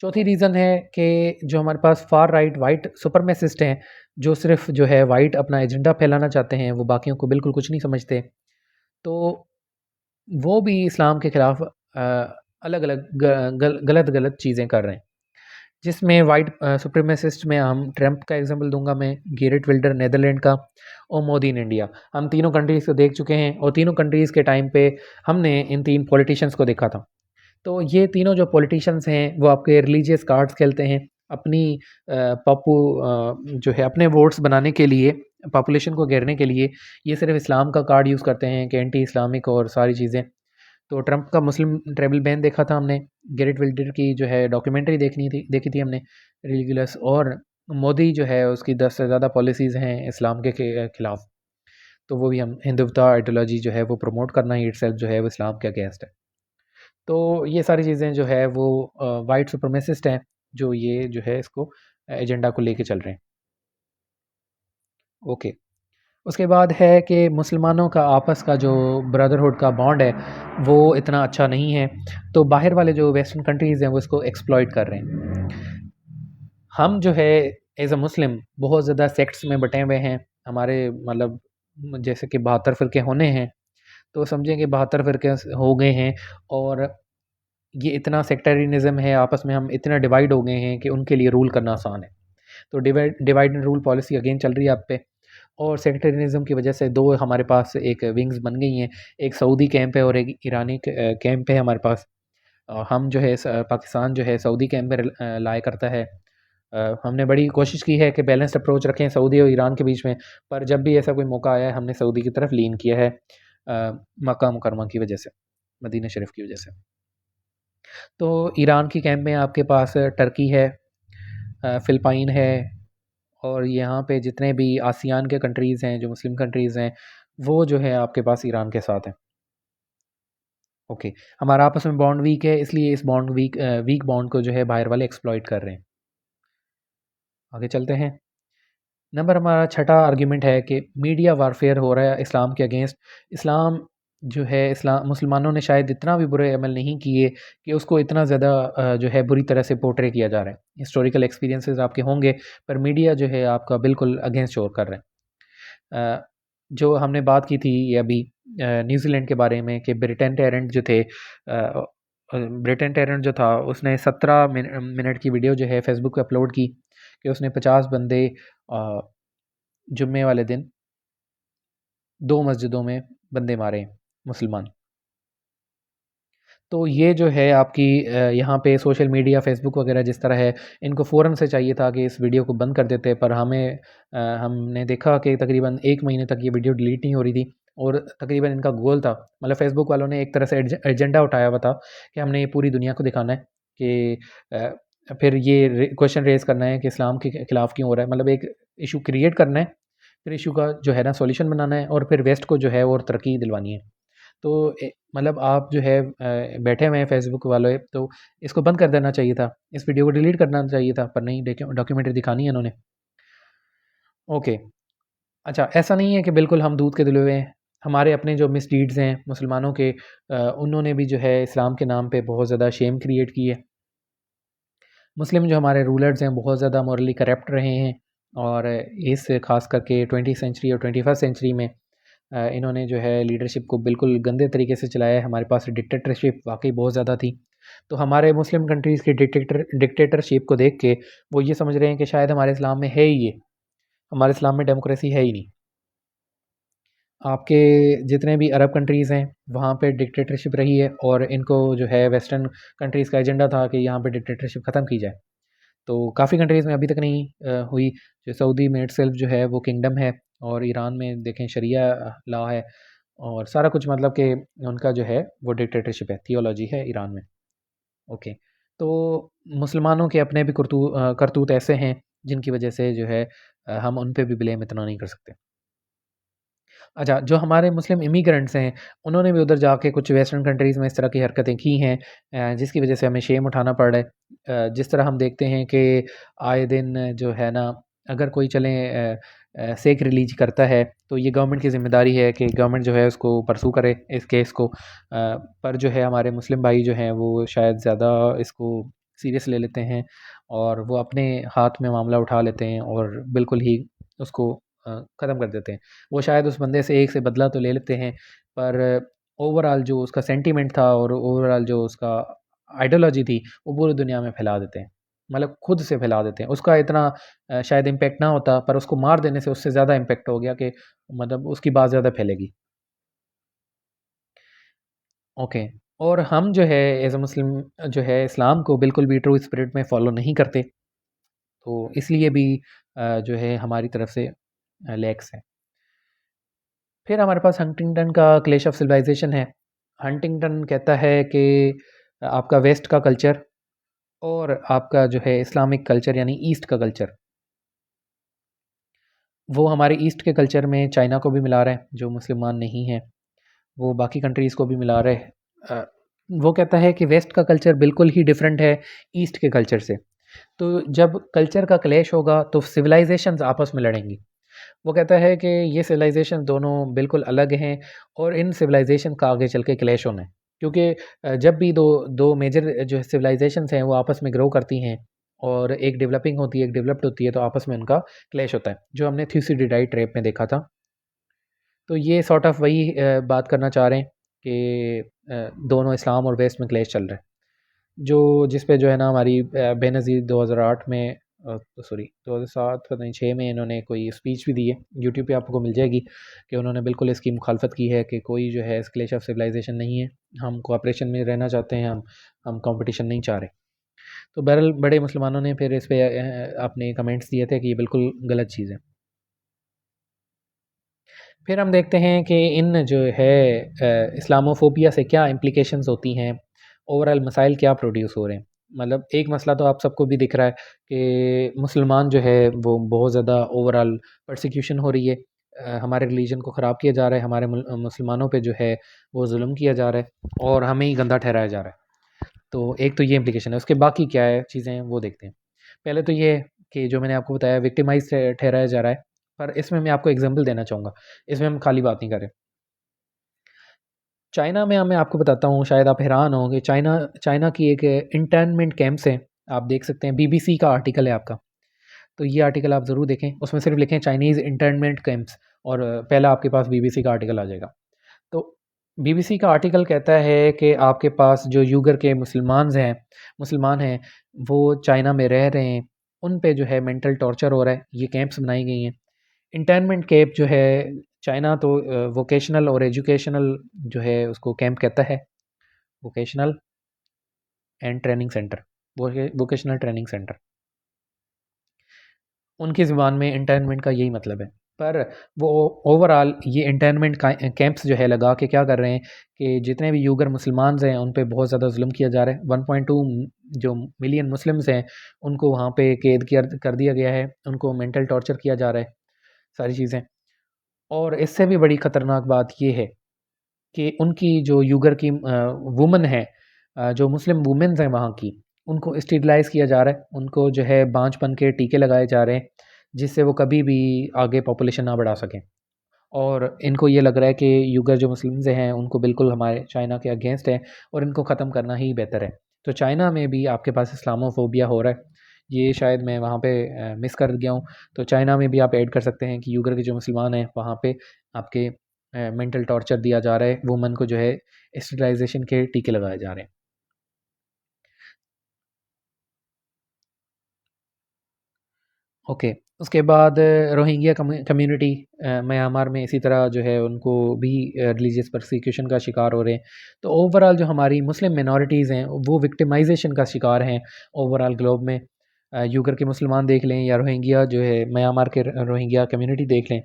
Speaker 1: चौथी रीज़न है कि जो हमारे पास फार राइट वाइट सुपरमेसिस्ट हैं, जो सिर्फ जो है वाइट अपना एजेंडा फैलाना चाहते हैं, वो बाकियों को बिल्कुल कुछ नहीं समझते। तो वो भी इस्लाम के ख़िलाफ़ अलग अलग गलत गलत चीज़ें कर रहे हैं, जिसमें वाइट सुप्रीमेसिस्ट में हम ट्रंप का एग्जांपल दूंगा मैं, गेरेट विल्डर नीदरलैंड का, और मोदी इन इंडिया। हम तीनों कंट्रीज़ को देख चुके हैं और तीनों कंट्रीज़ के टाइम पे हमने इन तीन पॉलिटिशियंस को देखा था। तो ये तीनों जो पॉलिटिशियंस हैं वो आपके रिलीजियस कार्ड्स खेलते हैं अपनी जो है अपने वोट्स बनाने के लिए, पॉपुलेशन को घेरने के लिए। ये सिर्फ इस्लाम का कार्ड यूज़ करते हैं कि एंटी इस्लामिक और सारी चीज़ें। तो ट्रंप का मुस्लिम ट्रैवल बैन देखा था हमने, गेरेट विल्डर की जो है डॉक्यूमेंट्री देखी थी हमने, रिलीजियस। और मोदी जो है उसकी 10 से ज़्यादा पॉलिसीज़ हैं इस्लाम के खिलाफ। तो वो भी हम हिंदुत्व आइडियोलॉजी जो है वो प्रमोट करना ही इटसेल्फ जो है वो इस्लाम के अगेंस्ट है। तो ये सारी चीज़ें जो है वो वाइट सुप्रीमेसिस्ट हैं, जो ये जो है इसको एजेंडा को लेके चल रहे हैं। ओके। उसके बाद है कि मुसलमानों का आपस का जो ब्रदरहुड का बॉन्ड है वो इतना अच्छा नहीं है, तो बाहर वाले जो वेस्टर्न कंट्रीज़ हैं वो इसको एक्सप्लॉइट कर रहे हैं। हम जो है एज अ मुस्लिम बहुत ज़्यादा सेक्ट्स में बटे हुए हैं। हमारे मतलब जैसे कि 72 फ़िरके होने हैं, तो समझें कि 72 फ़िरके हो गए हैं। और ये इतना सेक्टेरियनिज़्म है, आपस में हम इतना डिवाइड हो गए हैं कि उनके लिए रूल करना आसान है। तो divide and rule policy again चल रही है आप पे। और सेक्टेरियनिज़्म की वजह से 2 हमारे पास एक विंग्स बन गई हैं। एक सऊदी कैंप है और एक ईरानी कैंप है हमारे पास। हम जो है पाकिस्तान जो है सऊदी कैंप में लाया करता है। हमने बड़ी कोशिश की है कि बैलेंस्ड अप्रोच रखें सऊदी और ईरान के बीच में, पर जब भी ऐसा कोई मौका आया है हमने सऊदी की तरफ लीन किया है मक्का मुकरमा की वजह से, मदीना शरीफ की वजह से। तो ईरान की कैंप में आपके पास टर्की है, फ़िलिपाइन है, और यहाँ पे जितने भी आसियान के कंट्रीज़ हैं, जो मुस्लिम कंट्रीज़ हैं, वो जो है आपके पास ईरान के साथ हैं। ओके, हमारा आपस में बॉन्ड वीक है, इसलिए इस वीक बॉन्ड को जो है बाहर वाले एक्सप्लॉइट कर रहे हैं। आगे चलते हैं। नंबर हमारा छठा आर्ग्यूमेंट है कि मीडिया वारफेयर हो रहा है इस्लाम के अगेंस्ट। इस्लाम जो है, इस्लाम मुसलमानों ने शायद इतना भी बुरे अमल नहीं किए कि उसको इतना ज़्यादा जो है बुरी तरह से पोर्ट्रे किया जा रहा है। हिस्टोरिकल एक्सपीरियंसेस आपके होंगे, पर मीडिया जो है आपका बिल्कुल अगेंस्ट शोर कर रहे हैं। जो हमने बात की थी ये अभी न्यूज़ीलैंड के बारे में कि ब्रिटेन टेरेंट जो थे, ब्रिटेन टेरेंट जो था उसने 17 मिनट की वीडियो जो है फेसबुक पे अपलोड की कि उसने 50 बंदे जुम्मे वाले दिन 2 मस्जिदों में बंदे मारे मुसलमान। तो ये जो है आपकी यहाँ पे सोशल मीडिया फ़ेसबुक वगैरह जिस तरह है, इनको फ़ौरन से चाहिए था कि इस वीडियो को बंद कर देते, पर हमने देखा कि तकरीबन 1 महीने तक ये वीडियो डिलीट नहीं हो रही थी। और तकरीबन इनका गोल था, मतलब फ़ेसबुक वालों ने एक तरह से एजेंडा उठाया हुआ था कि हमने ये पूरी दुनिया को दिखाना है कि फिर ये क्वेश्चन रेज़ करना है कि इस्लाम के खिलाफ़ क्यों हो रहा है। मतलब एक इश्यू क्रिएट करना है, फिर इश्यू का जो है ना सॉल्यूशन बनाना है, और फिर वेस्ट को जो है और तरक्की दिलवानी है। तो मतलब आप जो है बैठे हुए हैं फेसबुक वाले, तो इसको बंद कर देना चाहिए था, इस वीडियो को डिलीट करना चाहिए था, पर नहीं, देखिए डॉक्यूमेंट्री दिखानी है इन्होंने। ओके। अच्छा, ऐसा नहीं है कि बिल्कुल हम दूध के धुले हुए हैं। हमारे अपने जो मिसडीड्स हैं मुसलमानों के, उन्होंने भी जो है इस्लाम के नाम पे बहुत ज़्यादा शेम क्रिएट की है। मुस्लिम जो हमारे रूलर्स हैं बहुत ज़्यादा मॉरली करप्ट रहे हैं, और इस ख़ास करके 20वीं सेंचुरी और 21st सेंचुरी में इन्होंने जो है लीडरशिप को बिल्कुल गंदे तरीके से चलाया है। हमारे पास डिक्टेटरशिप वाक़ई बहुत ज़्यादा थी। तो हमारे मुस्लिम कंट्रीज़ की डिक्टेटरशिप को देख के वो ये समझ रहे हैं कि शायद हमारे इस्लाम में है ही ये, हमारे इस्लाम में डेमोक्रेसी है ही नहीं। आपके जितने भी अरब कंट्रीज़ हैं, वहाँ पे डिक्टेटरशिप रही है, और इनको जो है वेस्टर्न कंट्रीज़ का एजेंडा था कि यहाँ पे डिक्टेटरशिप ख़त्म की जाए। तो काफ़ी कंट्रीज़ में अभी तक नहीं हुई। जो सऊदी में इटसेल्फ जो है वो किंगडम है, और ईरान में देखें शरिया लॉ है, और सारा कुछ मतलब कि उनका जो है वो डिक्टेटरशिप है, थियोलॉजी है ईरान में। ओके। तो मुसलमानों के अपने भी करतूत ऐसे हैं जिनकी वजह से जो है हम उन पे भी ब्लेम इतना नहीं कर सकते। अच्छा, जो हमारे मुस्लिम इमिग्रेंट्स हैं, उन्होंने भी उधर जाके कुछ वेस्टर्न कंट्रीज़ में इस तरह की हरकतें की हैं, जिसकी वजह से हमें शेम उठाना पड़ रहा है। जिस तरह हम देखते हैं कि आए दिन जो है ना, अगर कोई सेक रिलीज करता है, तो ये गवर्नमेंट की ज़िम्मेदारी है कि गवर्नमेंट जो है उसको परसू करे इस केस को। पर जो है हमारे मुस्लिम भाई जो हैं वो शायद ज़्यादा इसको सीरियस ले लेते हैं, और वो अपने हाथ में मामला उठा लेते हैं और बिल्कुल ही उसको ख़त्म कर देते हैं। वो शायद उस बंदे से एक से बदला तो ले लेते हैं, पर ओवरऑल जो उसका सेंटीमेंट था और ओवरऑल जो उसका आइडियोलॉजी थी, वो पूरी दुनिया में फैला देते हैं। मतलब खुद से फैला देते हैं। उसका इतना शायद इम्पैक्ट ना होता, पर उसको मार देने से उससे ज़्यादा इम्पैक्ट हो गया कि मतलब उसकी बात ज़्यादा फैलेगी। ओके। और हम जो है एज़ अ मुस्लिम जो है इस्लाम को बिल्कुल भी ट्रू स्पिरिट में फ़ॉलो नहीं करते, तो इसलिए भी जो है हमारी तरफ से लैक्स है। फिर हमारे पास हंटिंगटन का क्लैश ऑफ सिविलाइजेशन है। हंटिंगटन कहता है कि आपका वेस्ट का कल्चर और आपका जो है इस्लामिक कल्चर यानी ईस्ट का कल्चर, वो हमारे ईस्ट के कल्चर में चाइना को भी मिला रहा है जो मुसलमान नहीं है, वो बाकी कंट्रीज़ को भी मिला रहा है। वो कहता है कि वेस्ट का कल्चर बिल्कुल ही डिफरेंट है ईस्ट के कल्चर से। तो जब कल्चर का क्लैश होगा तो सिविलाइजेशंस आपस में लड़ेंगी। वो कहता है कि ये सिविलाइजेशन दोनों बिल्कुल अलग हैं, और इन सिविलाइजेशन का आगे चल के क्लैश होना है, क्योंकि जब भी दो दो मेजर जो सिविलाइजेशंस हैं वो आपस में ग्रो करती हैं, और एक डेवलपिंग होती है एक डेवलप्ड होती है, तो आपस में उनका क्लैश होता है, जो हमने थ्यूसिडिडाइड ट्रैप में देखा था। तो ये सॉर्ट ऑफ वही बात करना चाह रहे हैं कि दोनों इस्लाम और वेस्ट में क्लैश चल रहा है, जो जिस पे जो है ना हमारी बेनज़ीर 2008 में सॉरी 2007 पता नहीं 6 में इन्होंने कोई स्पीच भी दी है, यूट्यूब पे आपको मिल जाएगी, कि उन्होंने बिल्कुल इसकी मुखालफत की है कि कोई जो है क्लैश ऑफ सिविलाइजेशन नहीं है, हम कोऑपरेशन में रहना चाहते हैं, हम कंपटीशन नहीं चाह रहे। तो बहरहाल बड़े मुसलमानों ने फिर इस पे अपने कमेंट्स दिए थे कि ये बिल्कुल गलत चीज़ है। फिर हम देखते हैं कि इन जो है इस्लामोफोबिया से क्या इम्प्लिकेशंस होती हैं, ओवरऑल मसाइल क्या प्रोड्यूस हो रहे हैं। मतलब एक मसला तो आप सबको भी दिख रहा है कि मुसलमान जो है वो बहुत ज़्यादा ओवरऑल परसिक्यूशन हो रही है, हमारे रिलीजन को ख़राब किया जा रहा है, हमारे मुसलमानों पे जो है वो जुल्म किया जा रहा है और हमें ही गंदा ठहराया जा रहा है। तो एक तो ये इम्प्लिकेशन है, उसके बाकी क्या है चीज़ें हैं वो देखते हैं। पहले तो ये है कि जो मैंने आपको बताया विक्टिमाइज़ ठहराया जा रहा है, पर इसमें मैं आपको एग्ज़ाम्पल देना चाहूँगा। इसमें हम खाली बात नहीं कर रहे। चाइना में मैं आपको बताता हूँ, शायद आप हैरान होंगे, चाइना चाइना की एक इंटर्नमेंट कैंप्स है, आप देख सकते हैं, बीबीसी का आर्टिकल है आपका। तो ये आर्टिकल आप ज़रूर देखें, उसमें सिर्फ लिखें चाइनीज़ इंटर्नमेंट कैंप्स, और पहला आपके पास बीबीसी का आर्टिकल आ जाएगा। तो बीबीसी का आर्टिकल कहता है कि आपके पास जो यूगर के मुसलमान हैं, वो चाइना में रह रहे हैं, उन पे जो है मेंटल टॉर्चर हो रहा है, ये कैंप्स बनाई गई हैं। इंटर्नमेंट कैंप जो है, चाइना तो वोकेशनल और एजुकेशनल जो है उसको कैंप कहता है, vocational and training centre, vocational training centre, उनकी ज़ुबान में इंटर्नमेंट का यही मतलब है। पर वो ओवरऑल ये इंटर्नमेंट का कैंप्स जो है लगा के क्या कर रहे हैं कि जितने भी यूगर मुसलमान हैं उन पे बहुत ज़्यादा जुल्म किया जा रहा है। 1.2 जो मिलियन मुस्लिम्स हैं उनको वहाँ पे कैद किया कर दिया गया है, उनको मेंटल टॉर्चर किया जा रहा है, सारी चीज़ें। और इससे भी बड़ी ख़तरनाक बात ये है कि उनकी जो यूगर की वुमन है, जो मुस्लिम वुमेन्स हैं वहाँ की, उनको स्टेरिलाइज़ किया जा रहा है, उनको जो है बांझपन के टीके लगाए जा रहे हैं, जिससे वो कभी भी आगे पॉपुलेशन ना बढ़ा सकें। और इनको ये लग रहा है कि युगर जो मुस्लिम्स हैं उनको बिल्कुल हमारे चाइना के अगेंस्ट है और इनको ख़त्म करना ही बेहतर है। तो चाइना में भी आपके पास इस्लामोफोबिया हो रहा है, ये शायद मैं वहाँ पे मिस कर गया हूँ। तो चाइना में भी आप ऐड कर सकते हैं कि युगर के जो मुसलमान हैं वहाँ पे आपके मेंटल टॉर्चर दिया जा रहा है, वुमन को जो है स्टरलाइजेशन के टीके लगाए जा रहे हैं। ओके, उसके बाद रोहिंग्या कम्युनिटी म्यांमार में इसी तरह जो है उनको भी रिलीजियस परसिक्यूशन का शिकार हो रहे हैं। तो ओवरऑल जो हमारी मुस्लिम मिनॉरिटीज़ हैं वो विक्टिमाइजेशन का शिकार हैं ओवरऑल ग्लोब में। यूगर के मुसलमान देख लें या रोहिंग्या जो है म्यांमार के रोहिंग्या कम्युनिटी देख लें,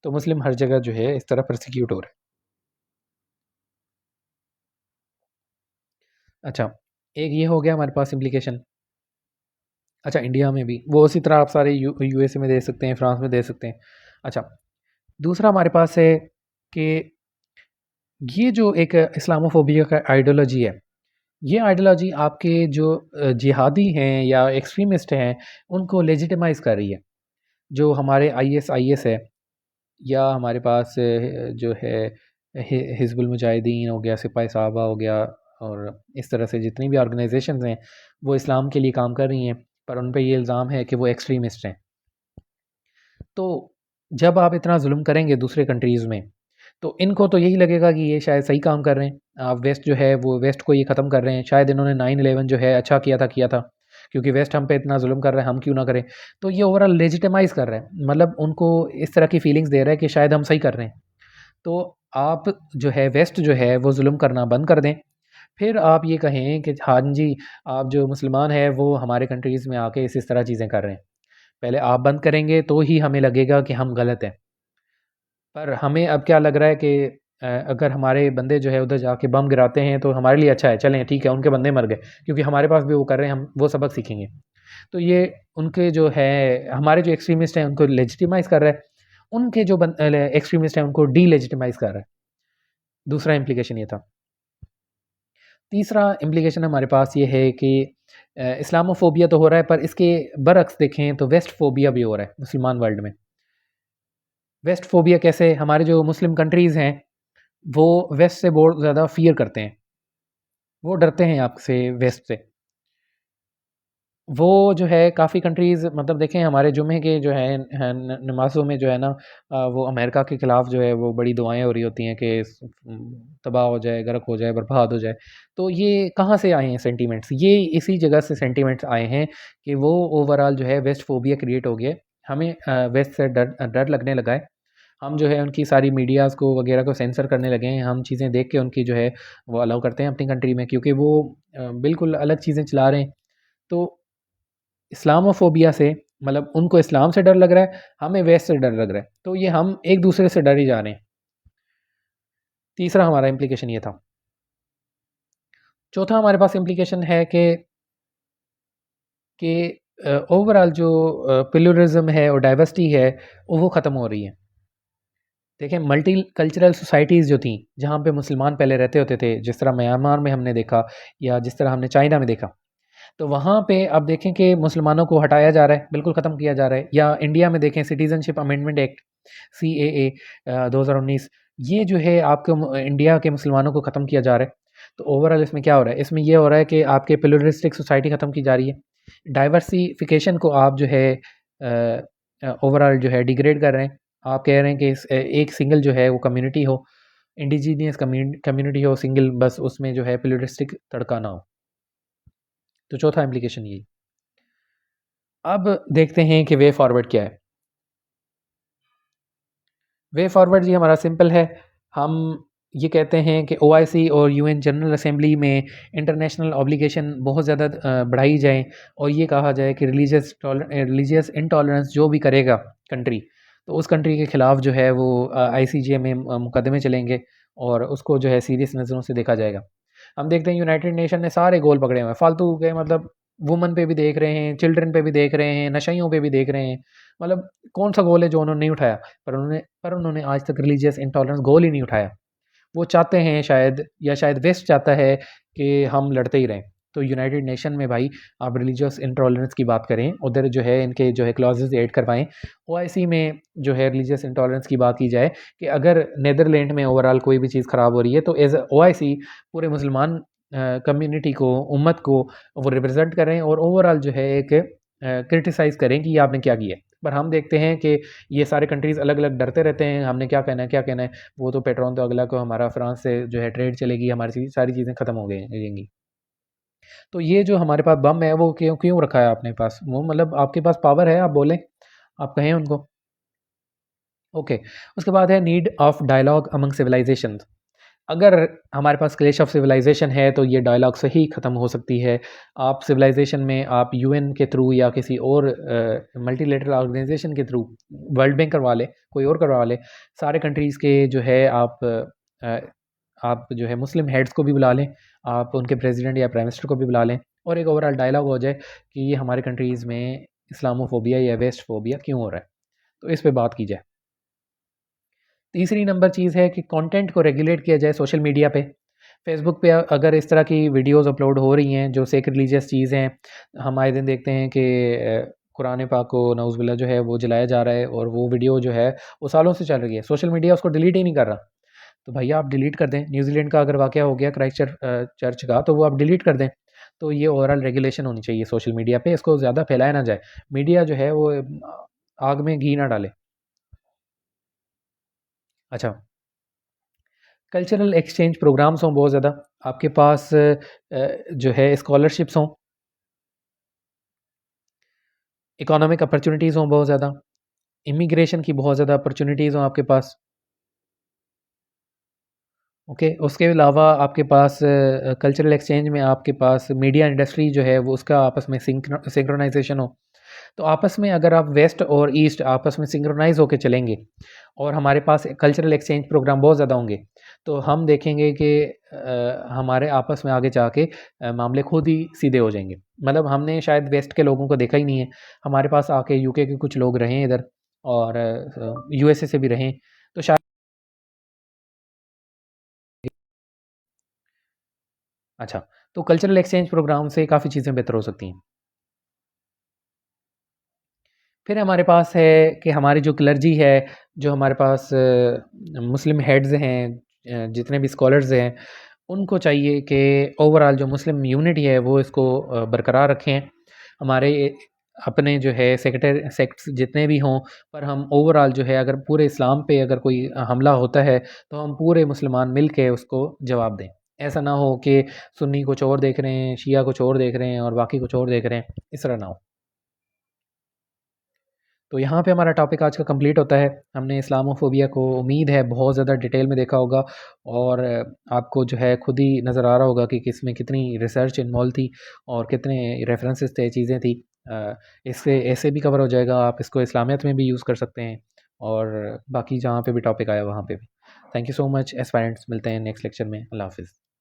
Speaker 1: तो मुस्लिम हर जगह जो है इस तरह परसिक्यूट हो रहे हैं। अच्छा, एक ये हो गया हमारे पास इम्प्लीकेशन। अच्छा, इंडिया में भी वो उसी तरह आप सारे यूएसए में दे सकते हैं, फ्रांस में दे सकते हैं। अच्छा, दूसरा हमारे पास है कि ये जो एक इस्लामोफोबिया का आइडियोलॉजी है, ये आइडियोलॉजी आपके जो जिहादी हैं या एक्सट्रीमिस्ट हैं, उनको लेजिटिमाइज़ कर रही है। जो हमारे आईएस है या हमारे पास जो है हिज़्बुल मुजाहिदीन हो गया, सिपाही साहबा हो गया और इस तरह से जितनी भी ऑर्गेनाइजेशंस हैं, वो इस्लाम के लिए काम कर रही हैं, पर उन पे ये इल्ज़ाम है कि वो एक्सट्रीमिस्ट हैं। तो जब आप इतना ज़ुल्म करेंगे दूसरे कंट्रीज़ में, तो इनको तो यही लगेगा कि ये शायद सही काम कर रहे हैं। आप वेस्ट जो है वो वेस्ट को ये ख़त्म कर रहे हैं। शायद इन्होंने 9/11 जो है अच्छा किया था, क्योंकि वेस्ट हम पे इतना ज़ुल्म कर रहा है, हम क्यों ना करें। तो ये ओवरऑल लेजिटिमाइज़ कर रहे हैं, मतलब उनको इस तरह की फीलिंग्स दे रहा है कि शायद हम सही कर रहे हैं। तो आप जो है वेस्ट जो है वो ज़ुल्म करना बंद कर दें। फिर आप ये कहें कि हाँ जी, आप जो मुसलमान हैं वो हमारे कंट्रीज़ में आके इस तरह चीज़ें कर रहे हैं। पहले आप बंद करेंगे तो ही हमें लगेगा कि हम गलत हैं। पर हमें अब क्या लग रहा है कि अगर हमारे बंदे जो है उधर जाके बम गिराते हैं तो हमारे लिए अच्छा है, चलें ठीक है, उनके बंदे मर गए, क्योंकि हमारे पास भी वो कर रहे हैं, हम वो सबक सीखेंगे। तो ये उनके जो है हमारे जो एक्सट्रीमिस्ट हैं उनको लेजिटिमाइज़ कर रहा है, उनके जो एक्सट्रीमिस्ट हैं उनको डीलेजिटिमाइज़ कर रहा है। दूसरा इम्प्लीकेशन ये था। तीसरा इम्प्लीकेशन हमारे पास ये है कि इस्लामोफोबिया तो हो रहा है, पर इसके बरअक्स देखें तो वेस्ट फ़ोबिया भी हो रहा है मुसलमान वर्ल्ड में। वेस्ट फ़ोबिया कैसे? हमारे जो मुस्लिम कंट्रीज़ हैं, वो वेस्ट से बहुत ज़्यादा फ़ियर करते हैं। वो डरते हैं आपसे, वेस्ट से। वो जो है काफ़ी कंट्रीज़, मतलब देखें हमारे जुमे के जो है नमाज़ों में जो है ना, वो अमेरिका के ख़िलाफ़ जो है वो बड़ी दुआएँ हो रही होती हैं कि तबाह हो जाए, गर्क हो जाए, बर्बाद हो जाए। तो ये कहाँ से आए हैं सेंटिमेंट्स? ये इसी जगह से सेंटिमेंट्स आए हैं कि वो ओवरऑल जो है वेस्ट फ़ोबिया क्रिएट हो गया है। हमें वेस्ट से डर डर लगने लगा है। हम जो है उनकी सारी मीडियाज़ को वगैरह को सेंसर करने लगे हैं। हम चीज़ें देख के उनकी जो है वो अलाउ करते हैं अपनी कंट्री में, क्योंकि वो बिल्कुल अलग चीज़ें चला रहे हैं। तो इस्लामोफ़ोबिया से, मतलब उनको इस्लाम से डर लग रहा है, हमें वेस्ट से डर लग रहा है। तो ये हम एक-दूसरे से डर ही जा रहे हैं। तीसरा हमारा इम्प्लीकेशन ये था। चौथा हमारे पास इम्प्लीकेशन है कि ओवरऑल जो प्लुरलिज़्म है और डाइवर्सिटी है, वो ख़त्म हो रही है। देखिए, मल्टी कल्चरल सोसाइटीज़ जो थीं, जहाँ पे मुसलमान पहले रहते होते थे, जिस तरह म्यांमार में हमने देखा या जिस तरह हमने चाइना में देखा, तो वहाँ पे आप देखें कि मुसलमानों को हटाया जा रहा है, बिल्कुल ख़त्म किया जा रहा है। या इंडिया में देखें सिटीज़नशिप अमेंडमेंट एक्ट सीएए 2019, ये जो है आपके इंडिया के मुसलमानों को ख़त्म किया जा रहा है। तो ओवरऑल इसमें क्या हो रहा है? इसमें ये हो रहा है कि आपके प्लुरलिस्टिक सोसाइटी ख़त्म की जा रही है। डाइवर्सिफ़िकेशन को आप जो है ओवरऑल जो है डिग्रेड कर रहे हैं। आप कह रहे हैं कि एक सिंगल जो है वो कम्युनिटी हो, इंडिजीनियस कम्युनिटी हो सिंगल, बस उसमें जो है प्लुरलिस्टिक तड़का ना हो। तो चौथा इम्प्लीकेशन यही। अब देखते हैं कि वे फॉरवर्ड क्या है। वे फॉरवर्ड जी हमारा सिंपल है। हम ये कहते हैं कि ओआईसी और यूएन जनरल असेंबली में इंटरनेशनल ऑब्लिगेशन बहुत ज़्यादा बढ़ाई जाए और ये कहा जाए कि रिलीजियस इंटॉलरेंस जो भी करेगा कंट्री, तो उस कंट्री के ख़िलाफ़ जो है वो आईसीजे में मुकदमे चलेंगे और उसको जो है सीरियस नज़रों से देखा जाएगा। हम देखते हैं यूनाइटेड नेशन ने सारे गोल पकड़े हुए हैं फालतू के, मतलब वुमन पे भी देख रहे हैं, चिल्ड्रन पे भी देख रहे हैं, नशाइयों पे भी देख रहे हैं। मतलब कौन सा गोल है जो उन्होंने नहीं उठाया? पर उन्होंने आज तक रिलीजियस इंटॉलरेंस गोल ही नहीं उठाया। वो चाहते हैं शायद, या शायद वेस्ट चाहता है कि हम लड़ते ही रहें। तो यूनाइटेड नेशन में भाई आप रिलीजियस इंटॉलरेंस की बात करें, उधर जो है इनके जो है क्लॉजेस ऐड करवाएं। ओआईसी में जो है रिलीजियस इंटॉलरेंस की बात की जाए कि अगर नीदरलैंड में ओवरऑल कोई भी चीज़ ख़राब हो रही है तो एज ओआईसी पूरे मुसलमान कम्युनिटी को, उम्मत को वो रिप्रेजेंट करें और ओवरऑल जो है एक क्रिटिसाइज़ करें कि ये आपने क्या किया है। पर हम देखते हैं कि ये सारे कंट्रीज़ अलग-अलग डरते रहते हैं, हमने क्या कहना है, क्या कहना है, वो तो पेट्रोन तो अगला को हमारा फ्रांस से जो है ट्रेड चलेगी, हमारी सारी चीज़ें ख़त्म हो गई जाएंगी। तो ये जो हमारे पास बम है वो क्यों क्यों रखा है आपने पास? वो मतलब आपके पास पावर है, आप बोलें, आप कहें उनको। ओके, उसके बाद है need of dialogue among civilisations. अगर हमारे पास क्लैश ऑफ सिविलाइजेशन है तो ये डायलॉग से ही ख़त्म हो सकती है। आप सिविलाइजेशन में आप यूएन के थ्रू या किसी और मल्टीलेटरल ऑर्गेनाइजेशन के थ्रू, वर्ल्ड बैंक करवा लें, कोई और करवा लें, सारे कंट्रीज़ के जो है आप जो है मुस्लिम हेड्स को भी बुला लें, आप उनके प्रेसिडेंट या प्राइम मिनिस्टर को भी बुला लें और एक ओवरऑल डायलॉग हो जाए कि ये हमारे कंट्रीज़ में इस्लामोफोबिया या वेस्ट फोबिया क्यों हो रहा है, तो इस पे बात की जाए। तीसरी नंबर चीज़ है कि कंटेंट को रेगुलेट किया जाए सोशल मीडिया पे। फेसबुक पे अगर इस तरह की वीडियोस अपलोड हो रही हैं जो सेक्रेड रिलीजियस चीज़ हैं, हम आए दिन देखते हैं कि कुरान पाक को नाउज़ुबिल्लाह जो है वो जलाया जा रहा है और वो वीडियो जो है वो सालों से चल रही है। सोशल मीडिया उसको डिलीट ही नहीं कर रहा। तो भैया आप डिलीट कर दें। न्यूज़ीलैंड का अगर वाक़या हो गया क्राइस्ट चर्च का, तो वो आप डिलीट कर दें। तो ये ओवरऑल रेगुलेशन होनी चाहिए सोशल मीडिया पे, इसको ज़्यादा फैलाया ना जाए। मीडिया जो है वो आग में घी ना डाले। अच्छा, कल्चरल एक्सचेंज प्रोग्राम्स हों बहुत ज़्यादा, आपके पास जो है स्कॉलरशिप्स हों, इकोनॉमिक अपॉर्चुनिटीज़ हों बहुत ज़्यादा, इमिग्रेशन की बहुत ज़्यादा अपॉर्चुनिटीज़ हों आपके पास। ओके, उसके अलावा आपके पास कल्चरल एक्सचेंज में आपके पास मीडिया इंडस्ट्री जो है वो उसका आपस में सिंक्रोनाइजेशन हो। तो आपस में अगर आप वेस्ट और ईस्ट आपस में सिंक्रोनाइज़ होके चलेंगे और हमारे पास कल्चरल एक्सचेंज प्रोग्राम बहुत ज़्यादा होंगे, तो हम देखेंगे कि हमारे आपस में आगे जाके मामले खुद ही सीधे हो जाएँगे। मतलब हमने शायद वेस्ट के लोगों को देखा ही नहीं है। हमारे पास आके यूके के कुछ लोग रहे हैं इधर और यूएसए से भी रहे हैं। तो शायद अच्छा, तो कल्चरल एक्सचेंज प्रोग्राम से काफ़ी चीज़ें बेहतर हो सकती हैं। फिर हमारे पास है कि हमारी जो क्लर्जी है, जो हमारे पास मुस्लिम हेड्स हैं, जितने भी स्कॉलर्स हैं, उनको चाहिए कि ओवरऑल जो मुस्लिम यूनिटी है वो इसको बरकरार रखें। हमारे अपने जो है सेक्ट्स जितने भी हों, पर हम ओवरऑल जो है अगर पूरे इस्लाम पे अगर कोई हमला होता है तो हम पूरे मुसलमान मिल के उसको जवाब दें। ऐसा ना हो कि सुन्नी कुछ और देख रहे हैं, शिया कुछ और देख रहे हैं और बाकी कुछ और देख रहे हैं, इस तरह ना हो। तो यहाँ पे हमारा टॉपिक आज का कंप्लीट होता है। हमने इस्लामोफोबिया को उम्मीद है बहुत ज़्यादा डिटेल में देखा होगा और आपको जो है खुद ही नज़र आ रहा होगा कि इसमें कितनी रिसर्च इन्वॉल्व थी और कितने रेफरेंसेस थे, चीज़ें थी। इससे ऐसे भी कवर हो जाएगा, आप इसको इस्लामियत में भी यूज़ कर सकते हैं और बाकी जहाँ पे भी टॉपिक आया वहाँ पे भी। Thank you so much aspirants, मिलते हैं नेक्स्ट लेक्चर में। अल्लाह हाफ़िज़।